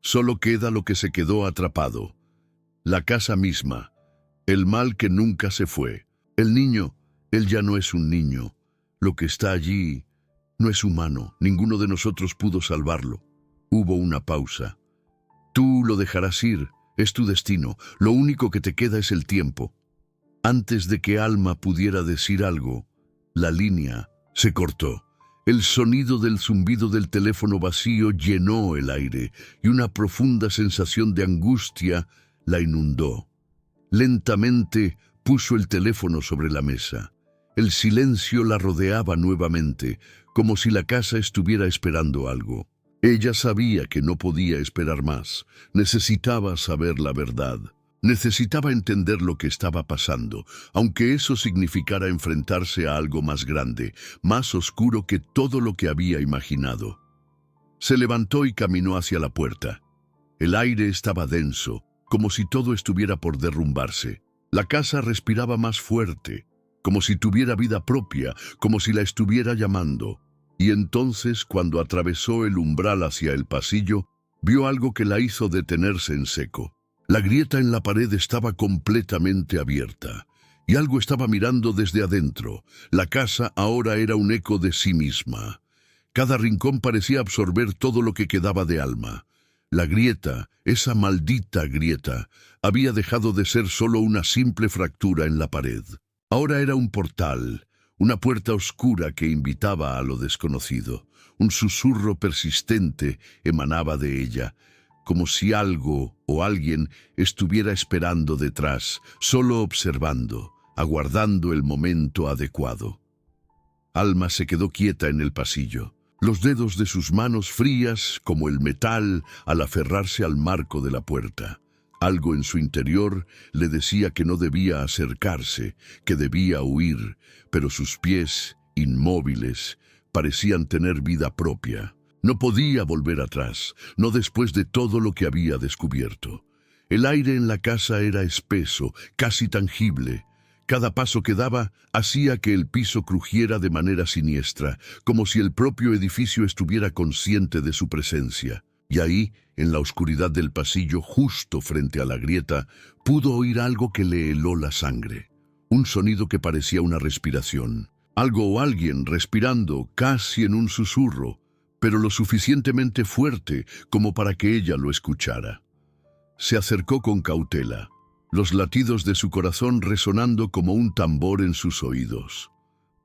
Solo queda lo que se quedó atrapado. La casa misma. El mal que nunca se fue. El niño, él ya no es un niño. Lo que está allí no es humano. Ninguno de nosotros pudo salvarlo». Hubo una pausa. «Tú lo dejarás ir. Es tu destino. Lo único que te queda es el tiempo». Antes de que Alma pudiera decir algo, la línea se cortó. El sonido del zumbido del teléfono vacío llenó el aire y una profunda sensación de angustia la inundó. Lentamente puso el teléfono sobre la mesa. El silencio la rodeaba nuevamente, como si la casa estuviera esperando algo. Ella sabía que no podía esperar más. Necesitaba saber la verdad. Necesitaba entender lo que estaba pasando, aunque eso significara enfrentarse a algo más grande, más oscuro que todo lo que había imaginado. Se levantó y caminó hacia la puerta. El aire estaba denso, como si todo estuviera por derrumbarse. La casa respiraba más fuerte, como si tuviera vida propia, como si la estuviera llamando. Y entonces, cuando atravesó el umbral hacia el pasillo, vio algo que la hizo detenerse en seco. La grieta en la pared estaba completamente abierta, y algo estaba mirando desde adentro. La casa ahora era un eco de sí misma. Cada rincón parecía absorber todo lo que quedaba de Alma. La grieta, esa maldita grieta, había dejado de ser solo una simple fractura en la pared. Ahora era un portal, una puerta oscura que invitaba a lo desconocido. Un susurro persistente emanaba de ella, como si algo o alguien estuviera esperando detrás, solo observando, aguardando el momento adecuado. Alma se quedó quieta en el pasillo, los dedos de sus manos frías como el metal al aferrarse al marco de la puerta. Algo en su interior le decía que no debía acercarse, que debía huir, pero sus pies, inmóviles, parecían tener vida propia. No podía volver atrás, no después de todo lo que había descubierto. El aire en la casa era espeso, casi tangible. Cada paso que daba hacía que el piso crujiera de manera siniestra, como si el propio edificio estuviera consciente de su presencia. Y ahí, en la oscuridad del pasillo, justo frente a la grieta, pudo oír algo que le heló la sangre. Un sonido que parecía una respiración. Algo o alguien respirando, casi en un susurro, pero lo suficientemente fuerte como para que ella lo escuchara. Se acercó con cautela, los latidos de su corazón resonando como un tambor en sus oídos.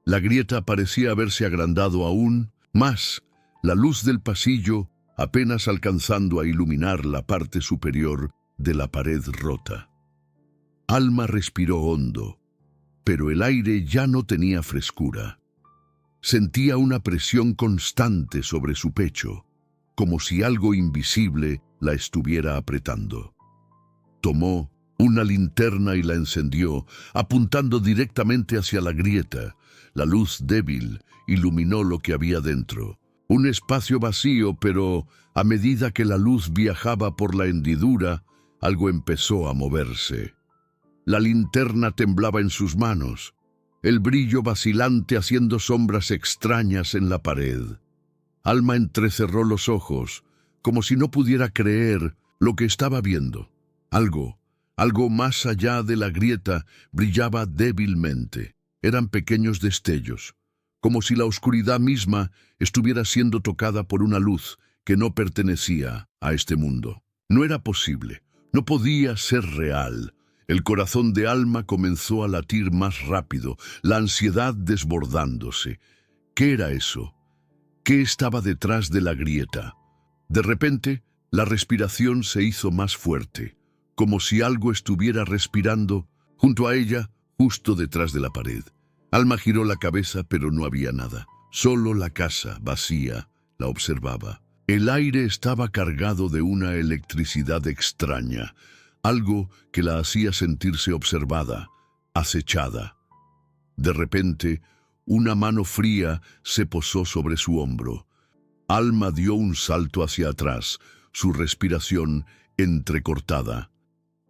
La grieta parecía haberse agrandado aún más, la luz del pasillo apenas alcanzando a iluminar la parte superior de la pared rota. Alma respiró hondo, pero el aire ya no tenía frescura. Sentía una presión constante sobre su pecho, como si algo invisible la estuviera apretando. Tomó una linterna y la encendió, apuntando directamente hacia la grieta. La luz débil iluminó lo que había dentro. Un espacio vacío, pero a medida que la luz viajaba por la hendidura, algo empezó a moverse. La linterna temblaba en sus manos, el brillo vacilante haciendo sombras extrañas en la pared. Alma entrecerró los ojos, como si no pudiera creer lo que estaba viendo. Algo más allá de la grieta brillaba débilmente. Eran pequeños destellos, como si la oscuridad misma estuviera siendo tocada por una luz que no pertenecía a este mundo. No era posible, no podía ser real. El corazón de Alma comenzó a latir más rápido, la ansiedad desbordándose. ¿Qué era eso? ¿Qué estaba detrás de la grieta? De repente, la respiración se hizo más fuerte, como si algo estuviera respirando junto a ella, justo detrás de la pared. Alma giró la cabeza, pero no había nada. Solo la casa, vacía, la observaba. El aire estaba cargado de una electricidad extraña, algo que la hacía sentirse observada, acechada. De repente, una mano fría se posó sobre su hombro. Alma dio un salto hacia atrás, su respiración entrecortada.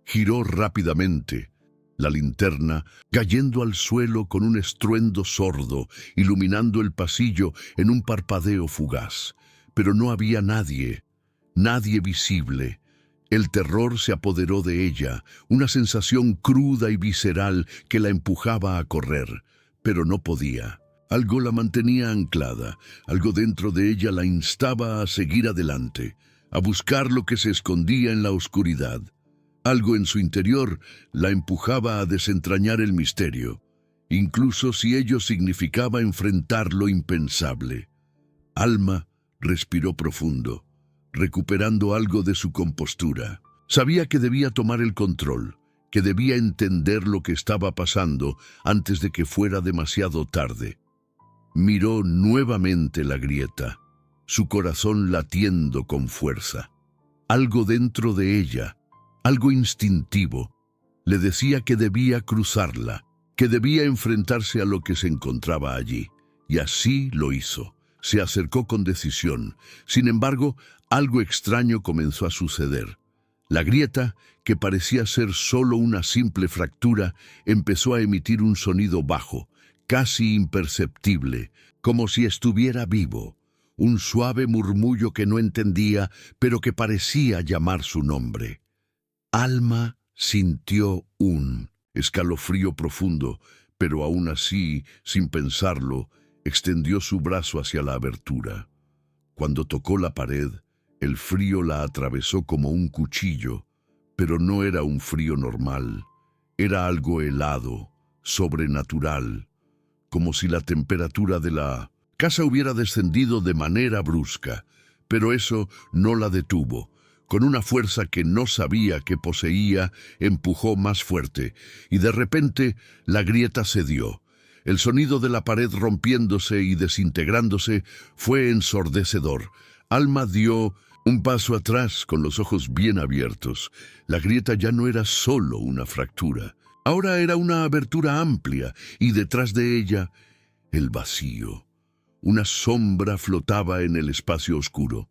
Giró rápidamente, la linterna cayendo al suelo con un estruendo sordo, iluminando el pasillo en un parpadeo fugaz. Pero no había nadie visible. El terror se apoderó de ella, una sensación cruda y visceral que la empujaba a correr, pero no podía. Algo la mantenía anclada, algo dentro de ella la instaba a seguir adelante, a buscar lo que se escondía en la oscuridad. Algo en su interior la empujaba a desentrañar el misterio, incluso si ello significaba enfrentar lo impensable. Alma respiró profundo, recuperando algo de su compostura. Sabía que debía tomar el control, que debía entender lo que estaba pasando antes de que fuera demasiado tarde. Miró nuevamente la grieta, su corazón latiendo con fuerza. Algo dentro de ella, algo instintivo, le decía que debía cruzarla, que debía enfrentarse a lo que se encontraba allí. Y así lo hizo. Se acercó con decisión. Sin embargo, algo extraño comenzó a suceder. La grieta, que parecía ser solo una simple fractura, empezó a emitir un sonido bajo, casi imperceptible, como si estuviera vivo. Un suave murmullo que no entendía, pero que parecía llamar su nombre. Alma sintió un escalofrío profundo, pero aún así, sin pensarlo, extendió su brazo hacia la abertura. Cuando tocó la pared, el frío la atravesó como un cuchillo, pero no era un frío normal. Era algo helado, sobrenatural, como si la temperatura de la casa hubiera descendido de manera brusca, pero eso no la detuvo. Con una fuerza que no sabía que poseía, empujó más fuerte, y de repente la grieta cedió. El sonido de la pared rompiéndose y desintegrándose fue ensordecedor. Alma dio un paso atrás con los ojos bien abiertos. La grieta ya no era solo una fractura. Ahora era una abertura amplia, y detrás de ella, el vacío. Una sombra flotaba en el espacio oscuro.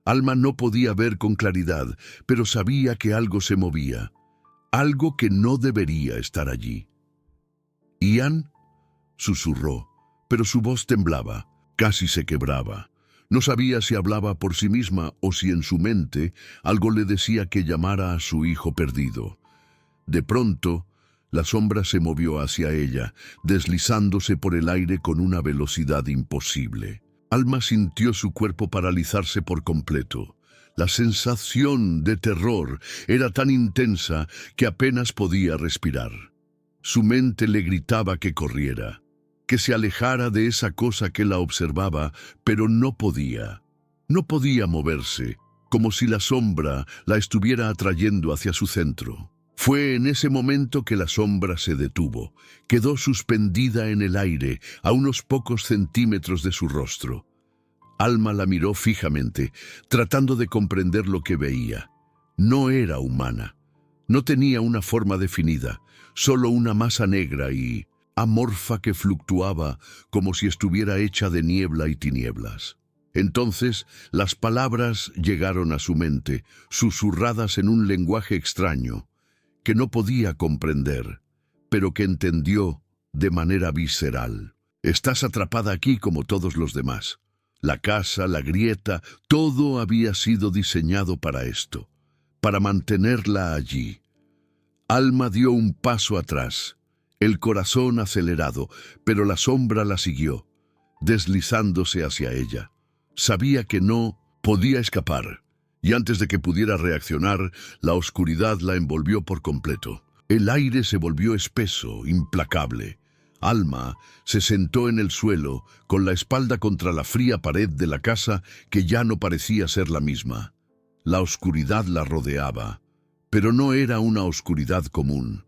Alma no podía ver con claridad, pero sabía que algo se movía, algo que no debería estar allí. «Ian», susurró, pero su voz temblaba, casi se quebraba. No sabía si hablaba por sí misma o si en su mente algo le decía que llamara a su hijo perdido. De pronto, la sombra se movió hacia ella, deslizándose por el aire con una velocidad imposible. Alma sintió su cuerpo paralizarse por completo. La sensación de terror era tan intensa que apenas podía respirar. Su mente le gritaba que corriera, que se alejara de esa cosa que la observaba, pero no podía. No podía moverse, como si la sombra la estuviera atrayendo hacia su centro. Fue en ese momento que la sombra se detuvo. Quedó suspendida en el aire, a unos pocos centímetros de su rostro. Alma la miró fijamente, tratando de comprender lo que veía. No era humana. No tenía una forma definida, solo una masa negra y amorfa que fluctuaba como si estuviera hecha de niebla y tinieblas. Entonces las palabras llegaron a su mente, susurradas en un lenguaje extraño, que no podía comprender, pero que entendió de manera visceral. «Estás atrapada aquí como todos los demás». La casa, la grieta, todo había sido diseñado para esto, para mantenerla allí. Alma dio un paso atrás, el corazón acelerado, pero la sombra la siguió, deslizándose hacia ella. Sabía que no podía escapar, y antes de que pudiera reaccionar, la oscuridad la envolvió por completo. El aire se volvió espeso, implacable. Alma se sentó en el suelo, con la espalda contra la fría pared de la casa que ya no parecía ser la misma. La oscuridad la rodeaba, pero no era una oscuridad común.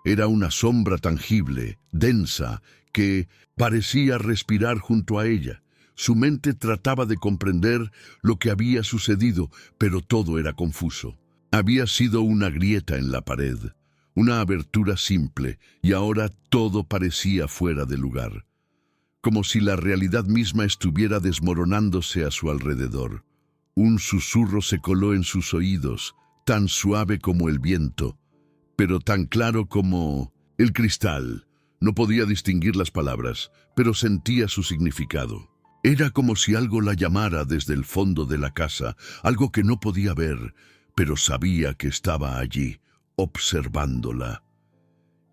Era una sombra tangible, densa, que parecía respirar junto a ella. Su mente trataba de comprender lo que había sucedido, pero todo era confuso. Había sido una grieta en la pared, una abertura simple, y ahora todo parecía fuera de lugar, como si la realidad misma estuviera desmoronándose a su alrededor. Un susurro se coló en sus oídos, tan suave como el viento, pero tan claro como el cristal. No podía distinguir las palabras, pero sentía su significado. Era como si algo la llamara desde el fondo de la casa, algo que no podía ver, pero sabía que estaba allí, observándola.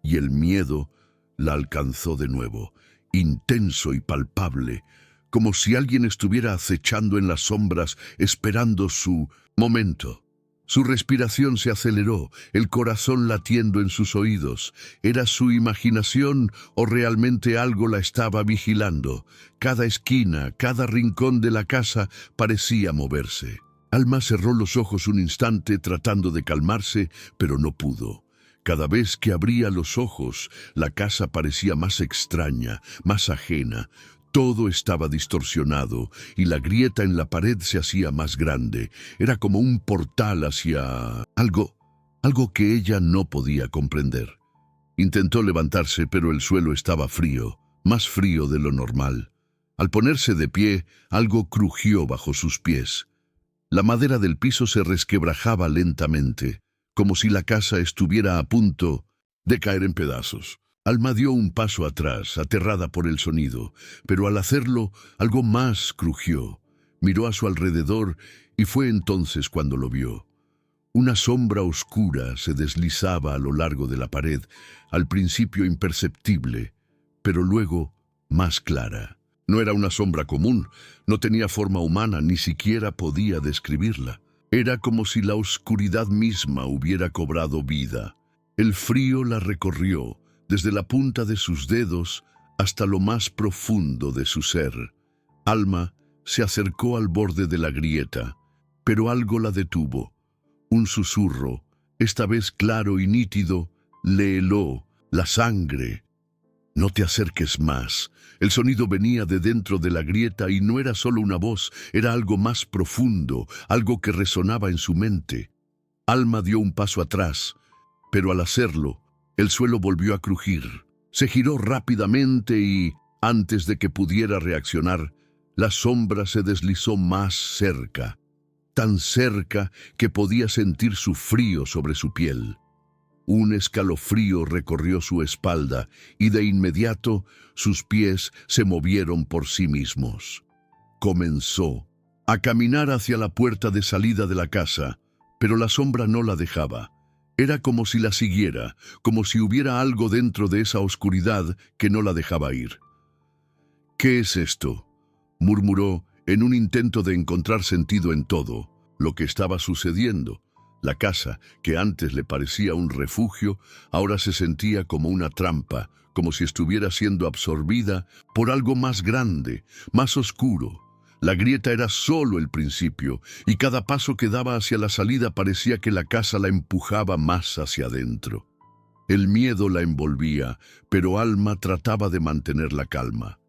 Y el miedo la alcanzó de nuevo, intenso y palpable, como si alguien estuviera acechando en las sombras, esperando su momento. Su respiración se aceleró, el corazón latiendo en sus oídos. ¿Era su imaginación o realmente algo la estaba vigilando? Cada esquina, cada rincón de la casa parecía moverse. Alma cerró los ojos un instante tratando de calmarse, pero no pudo. Cada vez que abría los ojos, la casa parecía más extraña, más ajena. Todo estaba distorsionado y la grieta en la pared se hacía más grande. Era como un portal hacia algo que ella no podía comprender. Intentó levantarse, pero el suelo estaba frío, más frío de lo normal. Al ponerse de pie, algo crujió bajo sus pies. La madera del piso se resquebrajaba lentamente, como si la casa estuviera a punto de caer en pedazos. Alma dio un paso atrás, aterrada por el sonido, pero al hacerlo, algo más crujió. Miró a su alrededor y fue entonces cuando lo vio. Una sombra oscura se deslizaba a lo largo de la pared, al principio imperceptible, pero luego más clara. No era una sombra común, no tenía forma humana, ni siquiera podía describirla. Era como si la oscuridad misma hubiera cobrado vida. El frío la recorrió, desde la punta de sus dedos hasta lo más profundo de su ser. Alma se acercó al borde de la grieta, pero algo la detuvo. Un susurro, esta vez claro y nítido, le heló la sangre. «No te acerques más». El sonido venía de dentro de la grieta y no era solo una voz, era algo más profundo, algo que resonaba en su mente. Alma dio un paso atrás, pero al hacerlo, el suelo volvió a crujir. Se giró rápidamente y, antes de que pudiera reaccionar, la sombra se deslizó más cerca, tan cerca que podía sentir su frío sobre su piel. Un escalofrío recorrió su espalda y de inmediato sus pies se movieron por sí mismos. Comenzó a caminar hacia la puerta de salida de la casa, pero la sombra no la dejaba. Era como si la siguiera, como si hubiera algo dentro de esa oscuridad que no la dejaba ir. «¿Qué es esto?», murmuró en un intento de encontrar sentido en todo lo que estaba sucediendo. La casa, que antes le parecía un refugio, ahora se sentía como una trampa, como si estuviera siendo absorbida por algo más grande, más oscuro. La grieta era solo el principio, y cada paso que daba hacia la salida parecía que la casa la empujaba más hacia adentro. El miedo la envolvía, pero Alma trataba de mantener la calma.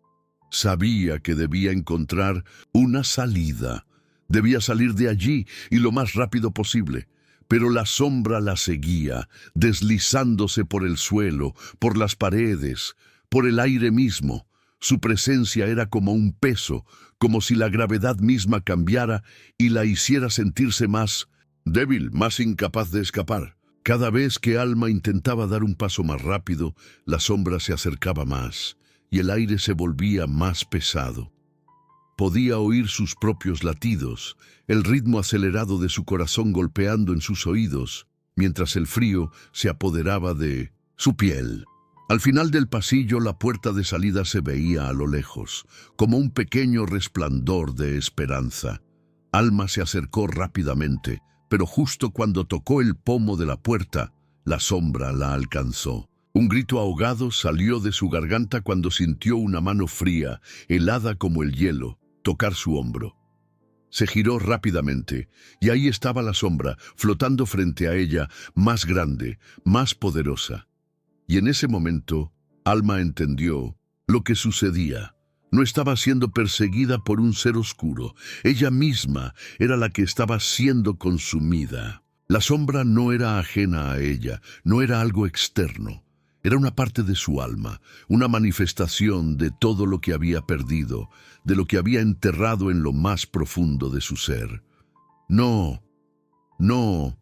Sabía que debía encontrar una salida. Debía salir de allí y lo más rápido posible. Pero la sombra la seguía, deslizándose por el suelo, por las paredes, por el aire mismo. Su presencia era como un peso, como si la gravedad misma cambiara y la hiciera sentirse más débil, más incapaz de escapar. Cada vez que Alma intentaba dar un paso más rápido, la sombra se acercaba más y el aire se volvía más pesado. Podía oír sus propios latidos, el ritmo acelerado de su corazón golpeando en sus oídos, mientras el frío se apoderaba de su piel. Al final del pasillo, la puerta de salida se veía a lo lejos, como un pequeño resplandor de esperanza. Alma se acercó rápidamente, pero justo cuando tocó el pomo de la puerta, la sombra la alcanzó. Un grito ahogado salió de su garganta cuando sintió una mano fría, helada como el hielo, tocar su hombro. Se giró rápidamente, y ahí estaba la sombra, flotando frente a ella, más grande, más poderosa. Y en ese momento, Alma entendió lo que sucedía. No estaba siendo perseguida por un ser oscuro. Ella misma era la que estaba siendo consumida. La sombra no era ajena a ella, no era algo externo. Era una parte de su alma, una manifestación de todo lo que había perdido, de lo que había enterrado en lo más profundo de su ser. «No, no»,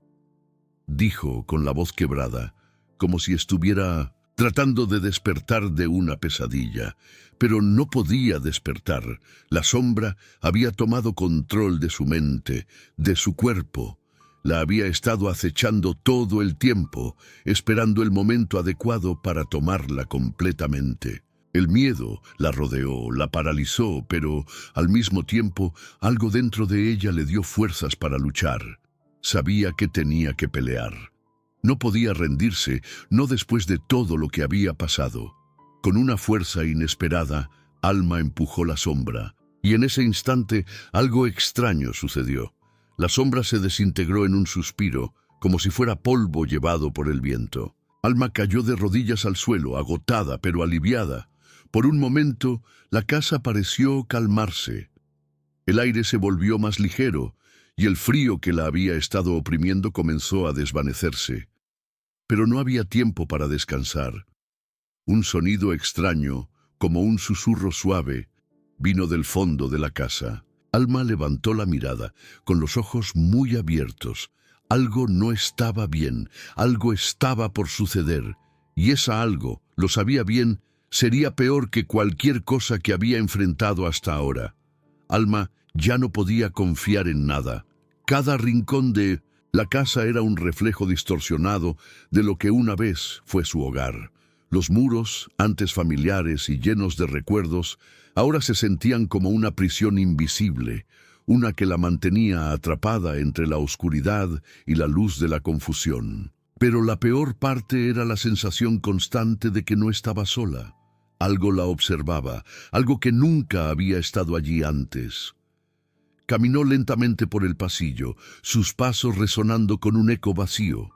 dijo con la voz quebrada, como si estuviera tratando de despertar de una pesadilla. Pero no podía despertar. La sombra había tomado control de su mente, de su cuerpo. La había estado acechando todo el tiempo, esperando el momento adecuado para tomarla completamente. El miedo la rodeó, la paralizó, pero al mismo tiempo algo dentro de ella le dio fuerzas para luchar. Sabía que tenía que pelear. No podía rendirse, no después de todo lo que había pasado. Con una fuerza inesperada, Alma empujó la sombra, y en ese instante algo extraño sucedió. La sombra se desintegró en un suspiro, como si fuera polvo llevado por el viento. Alma cayó de rodillas al suelo, agotada pero aliviada. Por un momento, la casa pareció calmarse. El aire se volvió más ligero, y el frío que la había estado oprimiendo comenzó a desvanecerse. Pero no había tiempo para descansar. Un sonido extraño, como un susurro suave, vino del fondo de la casa. Alma levantó la mirada, con los ojos muy abiertos. Algo no estaba bien, algo estaba por suceder, y esa algo, lo sabía bien, sería peor que cualquier cosa que había enfrentado hasta ahora. Alma ya no podía confiar en nada. Cada rincón de La casa era un reflejo distorsionado de lo que una vez fue su hogar. Los muros, antes familiares y llenos de recuerdos, ahora se sentían como una prisión invisible, una que la mantenía atrapada entre la oscuridad y la luz de la confusión. Pero la peor parte era la sensación constante de que no estaba sola. Algo la observaba, algo que nunca había estado allí antes. Caminó lentamente por el pasillo, sus pasos resonando con un eco vacío.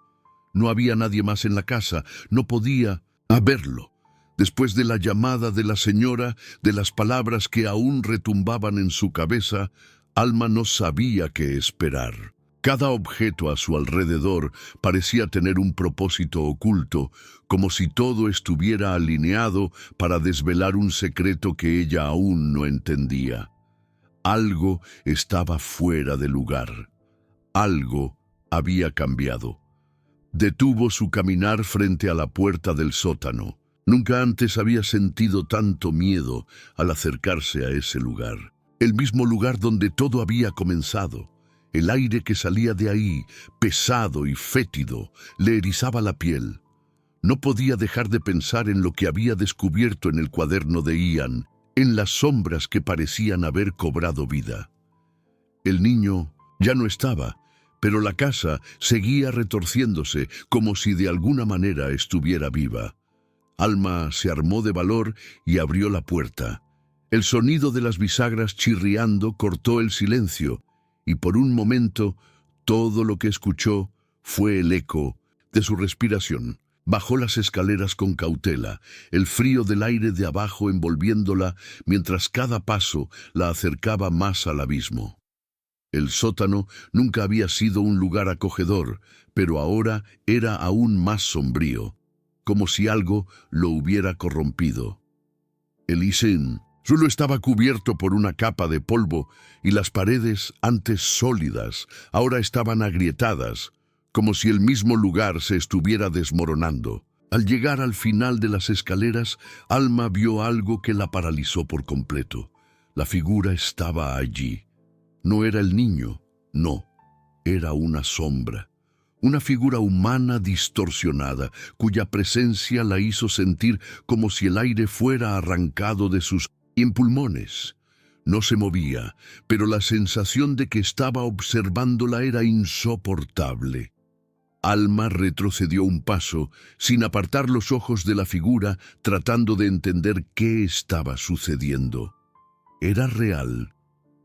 No había nadie más en la casa, no podía verlo. Después de la llamada de la señora, de las palabras que aún retumbaban en su cabeza, Alma no sabía qué esperar. Cada objeto a su alrededor parecía tener un propósito oculto, como si todo estuviera alineado para desvelar un secreto que ella aún no entendía. Algo estaba fuera de lugar. Algo había cambiado. Detuvo su caminar frente a la puerta del sótano. Nunca antes había sentido tanto miedo al acercarse a ese lugar. El mismo lugar donde todo había comenzado. El aire que salía de ahí, pesado y fétido, le erizaba la piel. No podía dejar de pensar en lo que había descubierto en el cuaderno de Ian, en las sombras que parecían haber cobrado vida. El niño ya no estaba, pero la casa seguía retorciéndose como si de alguna manera estuviera viva. Alma se armó de valor y abrió la puerta. El sonido de las bisagras chirriando cortó el silencio, y por un momento todo lo que escuchó fue el eco de su respiración. Bajó las escaleras con cautela, el frío del aire de abajo envolviéndola mientras cada paso la acercaba más al abismo. El sótano nunca había sido un lugar acogedor, pero ahora era aún más sombrío, como si algo lo hubiera corrompido. El isén solo estaba cubierto por una capa de polvo y las paredes, antes sólidas, ahora estaban agrietadas, como si el mismo lugar se estuviera desmoronando. Al llegar al final de las escaleras, Alma vio algo que la paralizó por completo. La figura estaba allí. No era el niño, no, era una sombra. Una figura humana distorsionada, cuya presencia la hizo sentir como si el aire fuera arrancado de sus pulmones. No se movía, pero la sensación de que estaba observándola era insoportable. Alma retrocedió un paso, sin apartar los ojos de la figura, tratando de entender qué estaba sucediendo. ¿Era real?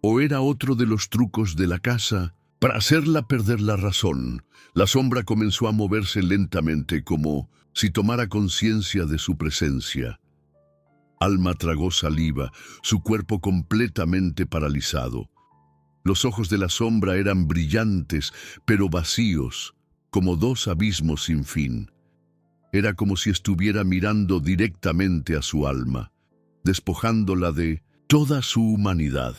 ¿O era otro de los trucos de la casa para hacerla perder la razón? La sombra comenzó a moverse lentamente, como si tomara conciencia de su presencia. Alma tragó saliva, su cuerpo completamente paralizado. Los ojos de la sombra eran brillantes, pero vacíos, como dos abismos sin fin. Era como si estuviera mirando directamente a su alma, despojándola de toda su humanidad.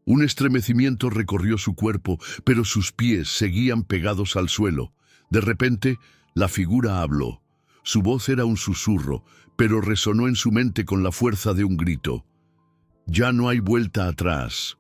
Un estremecimiento recorrió su cuerpo, pero sus pies seguían pegados al suelo. De repente, la figura habló. Su voz era un susurro, pero resonó en su mente con la fuerza de un grito. Ya no hay vuelta atrás.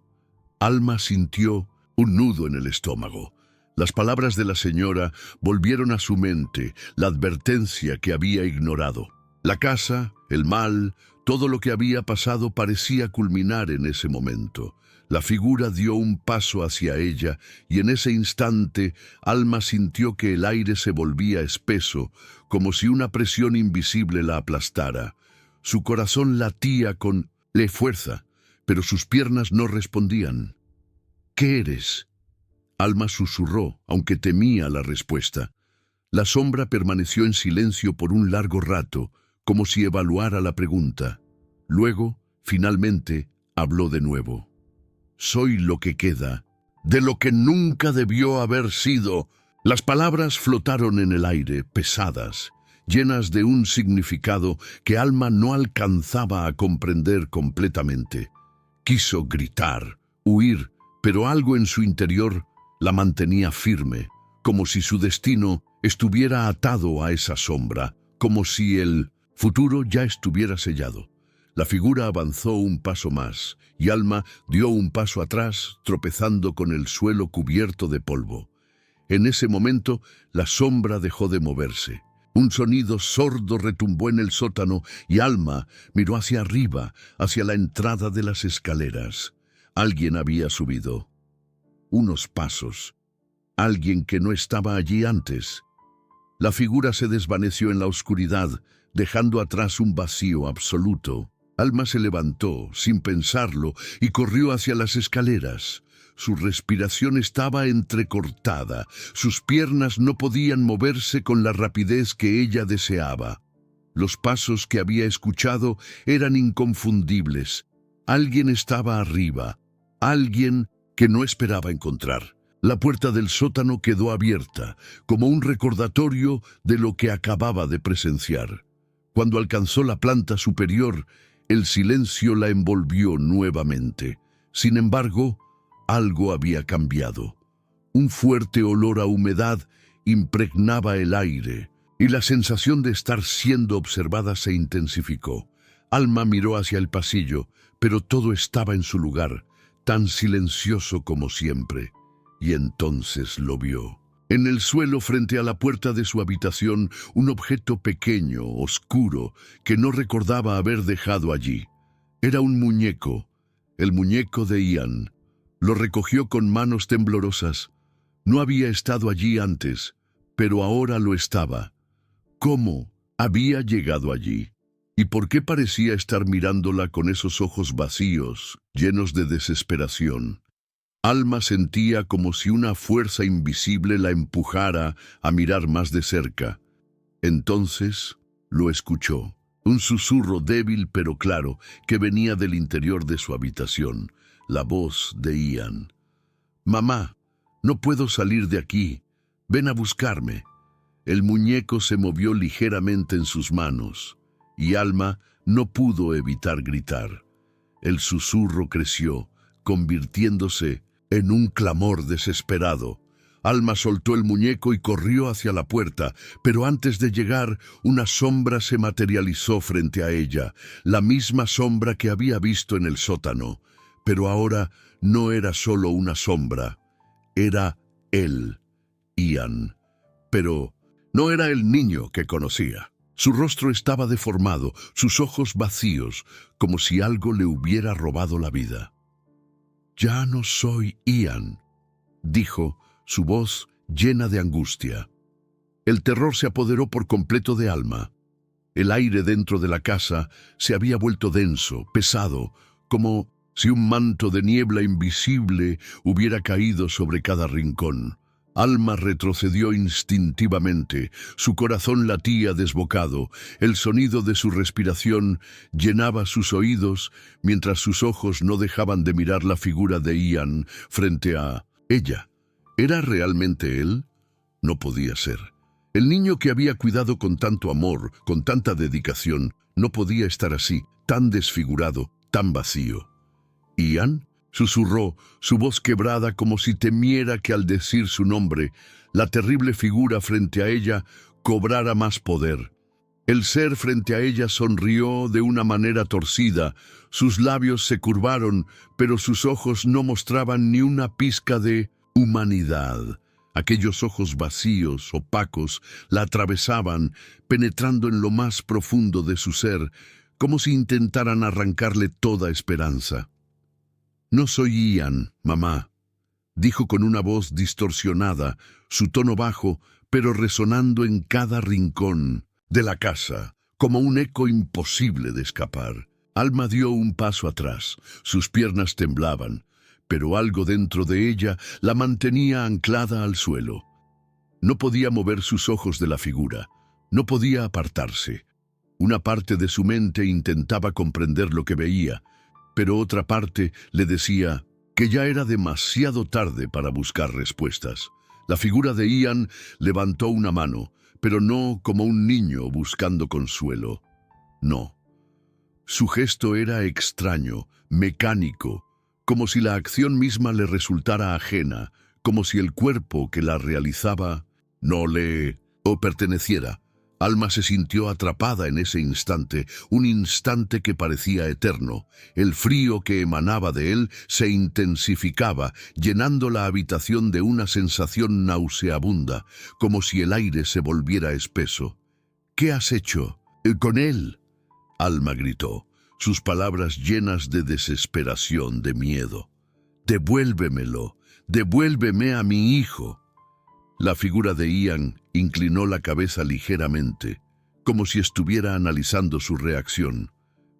Alma sintió un nudo en el estómago. Las palabras de la señora volvieron a su mente, la advertencia que había ignorado. La casa, el mal, todo lo que había pasado parecía culminar en ese momento. La figura dio un paso hacia ella y en ese instante Alma sintió que el aire se volvía espeso, como si una presión invisible la aplastara. Su corazón latía con fuerza, pero sus piernas no respondían. ¿Qué eres? Alma susurró, aunque temía la respuesta. La sombra permaneció en silencio por un largo rato, como si evaluara la pregunta. Luego, finalmente, habló de nuevo. Soy lo que queda, de lo que nunca debió haber sido. Las palabras flotaron en el aire, pesadas, llenas de un significado que Alma no alcanzaba a comprender completamente. Quiso gritar, huir, pero algo en su interior la mantenía firme, como si su destino estuviera atado a esa sombra, como si el futuro ya estuviera sellado. La figura avanzó un paso más, y Alma dio un paso atrás, tropezando con el suelo cubierto de polvo. En ese momento, la sombra dejó de moverse. Un sonido sordo retumbó en el sótano y Alma miró hacia arriba, hacia la entrada de las escaleras. Alguien había subido. Unos pasos. Alguien que no estaba allí antes. La figura se desvaneció en la oscuridad, dejando atrás un vacío absoluto. Alma se levantó, sin pensarlo, y corrió hacia las escaleras. Su respiración estaba entrecortada, sus piernas no podían moverse con la rapidez que ella deseaba. Los pasos que había escuchado eran inconfundibles. Alguien estaba arriba, alguien que no esperaba encontrar. La puerta del sótano quedó abierta, como un recordatorio de lo que acababa de presenciar. Cuando alcanzó la planta superior, el silencio la envolvió nuevamente. Sin embargo, algo había cambiado. Un fuerte olor a humedad impregnaba el aire, y la sensación de estar siendo observada se intensificó. Alma miró hacia el pasillo, pero todo estaba en su lugar, tan silencioso como siempre. Y entonces lo vio. En el suelo frente a la puerta de su habitación, un objeto pequeño, oscuro, que no recordaba haber dejado allí. Era un muñeco, el muñeco de Ian. Lo recogió con manos temblorosas. No había estado allí antes, pero ahora lo estaba. ¿Cómo había llegado allí? ¿Y por qué parecía estar mirándola con esos ojos vacíos, llenos de desesperación? Alma sentía como si una fuerza invisible la empujara a mirar más de cerca. Entonces lo escuchó, un susurro débil pero claro que venía del interior de su habitación. La voz de Ian. «Mamá, no puedo salir de aquí. Ven a buscarme». El muñeco se movió ligeramente en sus manos, y Alma no pudo evitar gritar. El susurro creció, convirtiéndose en un clamor desesperado. Alma soltó el muñeco y corrió hacia la puerta, pero antes de llegar, una sombra se materializó frente a ella, la misma sombra que había visto en el sótano. Pero ahora no era solo una sombra, era él, Ian. Pero no era el niño que conocía. Su rostro estaba deformado, sus ojos vacíos, como si algo le hubiera robado la vida. «Ya no soy Ian», dijo, su voz llena de angustia. El terror se apoderó por completo de Alma. El aire dentro de la casa se había vuelto denso, pesado, como si un manto de niebla invisible hubiera caído sobre cada rincón. Alma retrocedió instintivamente, su corazón latía desbocado, el sonido de su respiración llenaba sus oídos mientras sus ojos no dejaban de mirar la figura de Ian frente a ella. ¿Era realmente él? No podía ser. El niño que había cuidado con tanto amor, con tanta dedicación, no podía estar así, tan desfigurado, tan vacío. «¿Ian?», susurró, su voz quebrada como si temiera que al decir su nombre, la terrible figura frente a ella cobrara más poder. El ser frente a ella sonrió de una manera torcida, sus labios se curvaron, pero sus ojos no mostraban ni una pizca de humanidad. Aquellos ojos vacíos, opacos, la atravesaban, penetrando en lo más profundo de su ser, como si intentaran arrancarle toda esperanza. «No soy Ian, mamá», dijo con una voz distorsionada, su tono bajo, pero resonando en cada rincón de la casa, como un eco imposible de escapar. Alma dio un paso atrás, sus piernas temblaban, pero algo dentro de ella la mantenía anclada al suelo. No podía mover sus ojos de la figura, no podía apartarse. Una parte de su mente intentaba comprender lo que veía, pero otra parte le decía que ya era demasiado tarde para buscar respuestas. La figura de Ian levantó una mano, pero no como un niño buscando consuelo. No. Su gesto era extraño, mecánico, como si la acción misma le resultara ajena, como si el cuerpo que la realizaba no le perteneciera. Alma se sintió atrapada en ese instante, un instante que parecía eterno. El frío que emanaba de él se intensificaba, llenando la habitación de una sensación nauseabunda, como si el aire se volviera espeso. «¿Qué has hecho? ¿Con él?», Alma gritó, sus palabras llenas de desesperación, de miedo. «Devuélvemelo, devuélveme a mi hijo». La figura de Ian inclinó la cabeza ligeramente, como si estuviera analizando su reacción,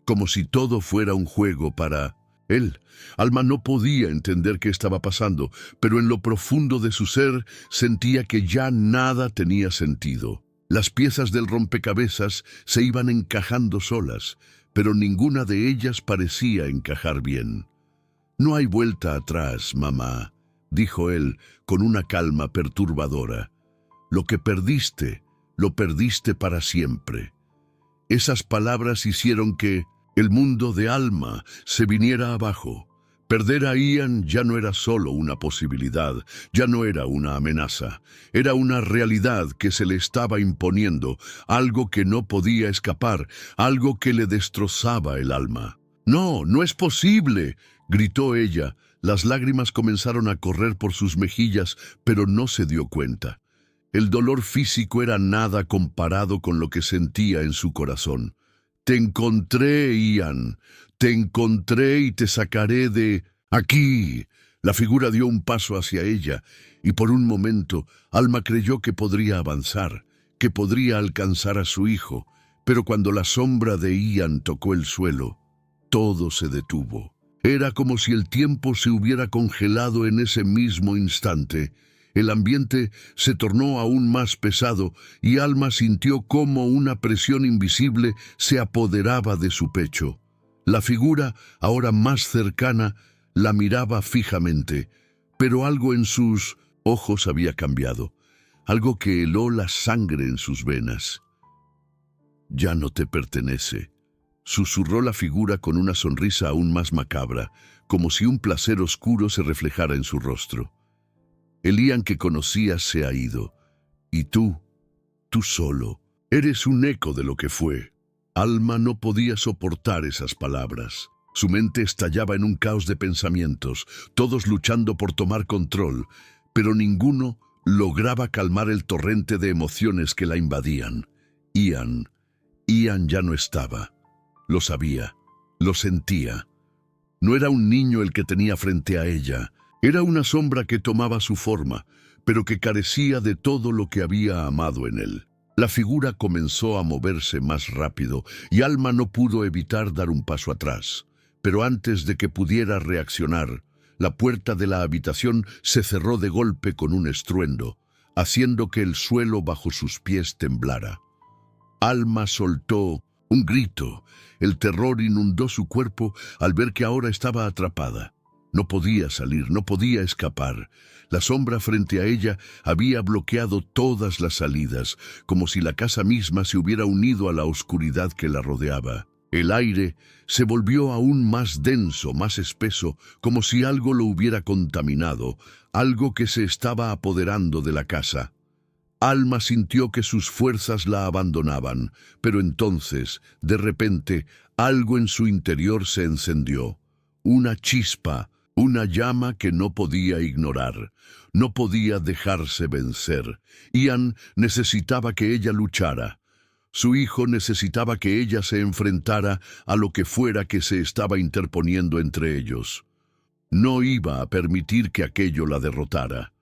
como si todo fuera un juego para él. Alma no podía entender qué estaba pasando, pero en lo profundo de su ser sentía que ya nada tenía sentido. Las piezas del rompecabezas se iban encajando solas, pero ninguna de ellas parecía encajar bien. «No hay vuelta atrás, mamá», dijo él con una calma perturbadora. «Lo que perdiste, lo perdiste para siempre». Esas palabras hicieron que el mundo de Alma se viniera abajo. Perder a Ian ya no era solo una posibilidad, ya no era una amenaza. Era una realidad que se le estaba imponiendo, algo que no podía escapar, algo que le destrozaba el alma. «No, no es posible», gritó ella. Las lágrimas comenzaron a correr por sus mejillas, pero no se dio cuenta. El dolor físico era nada comparado con lo que sentía en su corazón. «Te encontré, Ian. Te encontré y te sacaré de aquí». La figura dio un paso hacia ella, y por un momento Alma creyó que podría avanzar, que podría alcanzar a su hijo, pero cuando la sombra de Ian tocó el suelo, todo se detuvo. Era como si el tiempo se hubiera congelado en ese mismo instante. El ambiente se tornó aún más pesado y Alma sintió cómo una presión invisible se apoderaba de su pecho. La figura, ahora más cercana, la miraba fijamente, pero algo en sus ojos había cambiado, algo que heló la sangre en sus venas. «Ya no te pertenece», susurró la figura con una sonrisa aún más macabra, como si un placer oscuro se reflejara en su rostro. «El Ian que conocías se ha ido, y tú solo, eres un eco de lo que fue». Alma no podía soportar esas palabras. Su mente estallaba en un caos de pensamientos, todos luchando por tomar control, pero ninguno lograba calmar el torrente de emociones que la invadían. Ian ya no estaba. Lo sabía, lo sentía. No era un niño el que tenía frente a ella, era una sombra que tomaba su forma, pero que carecía de todo lo que había amado en él. La figura comenzó a moverse más rápido y Alma no pudo evitar dar un paso atrás. Pero antes de que pudiera reaccionar, la puerta de la habitación se cerró de golpe con un estruendo, haciendo que el suelo bajo sus pies temblara. Alma soltó un grito. El terror inundó su cuerpo al ver que ahora estaba atrapada. No podía salir, no podía escapar. La sombra frente a ella había bloqueado todas las salidas, como si la casa misma se hubiera unido a la oscuridad que la rodeaba. El aire se volvió aún más denso, más espeso, como si algo lo hubiera contaminado, algo que se estaba apoderando de la casa. Alma sintió que sus fuerzas la abandonaban, pero entonces, de repente, algo en su interior se encendió. Una chispa, una llama que no podía ignorar, no podía dejarse vencer. Ian necesitaba que ella luchara. Su hijo necesitaba que ella se enfrentara a lo que fuera que se estaba interponiendo entre ellos. No iba a permitir que aquello la derrotara.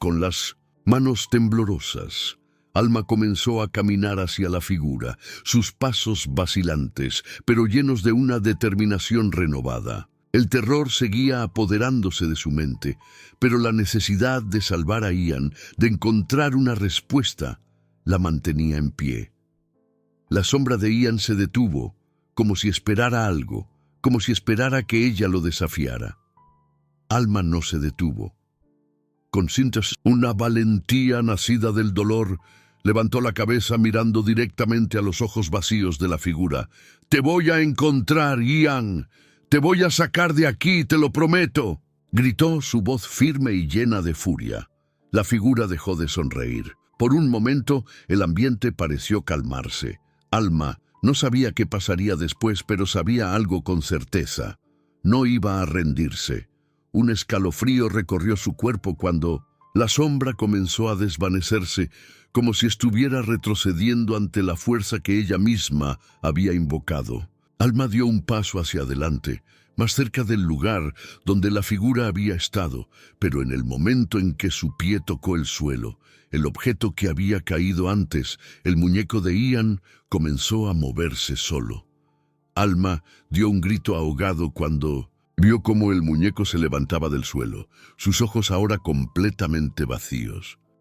Con las manos temblorosas, Alma comenzó a caminar hacia la figura, sus pasos vacilantes, pero llenos de una determinación renovada. El terror seguía apoderándose de su mente, pero la necesidad de salvar a Ian, de encontrar una respuesta, la mantenía en pie. La sombra de Ian se detuvo, como si esperara algo, como si esperara que ella lo desafiara. Alma no se detuvo. Con cintas, una valentía nacida del dolor, levantó la cabeza mirando directamente a los ojos vacíos de la figura. «Te voy a encontrar, Ian. Te voy a sacar de aquí, te lo prometo», gritó su voz firme y llena de furia. La figura dejó de sonreír. Por un momento, el ambiente pareció calmarse. Alma no sabía qué pasaría después, pero sabía algo con certeza. No iba a rendirse. Un escalofrío recorrió su cuerpo cuando la sombra comenzó a desvanecerse, como si estuviera retrocediendo ante la fuerza que ella misma había invocado. Alma dio un paso hacia adelante, más cerca del lugar donde la figura había estado, pero en el momento en que su pie tocó el suelo, el objeto que había caído antes, el muñeco de Ian, comenzó a moverse solo. Alma dio un grito ahogado cuando vio cómo el muñeco se levantaba del suelo, sus ojos ahora completamente vacíos.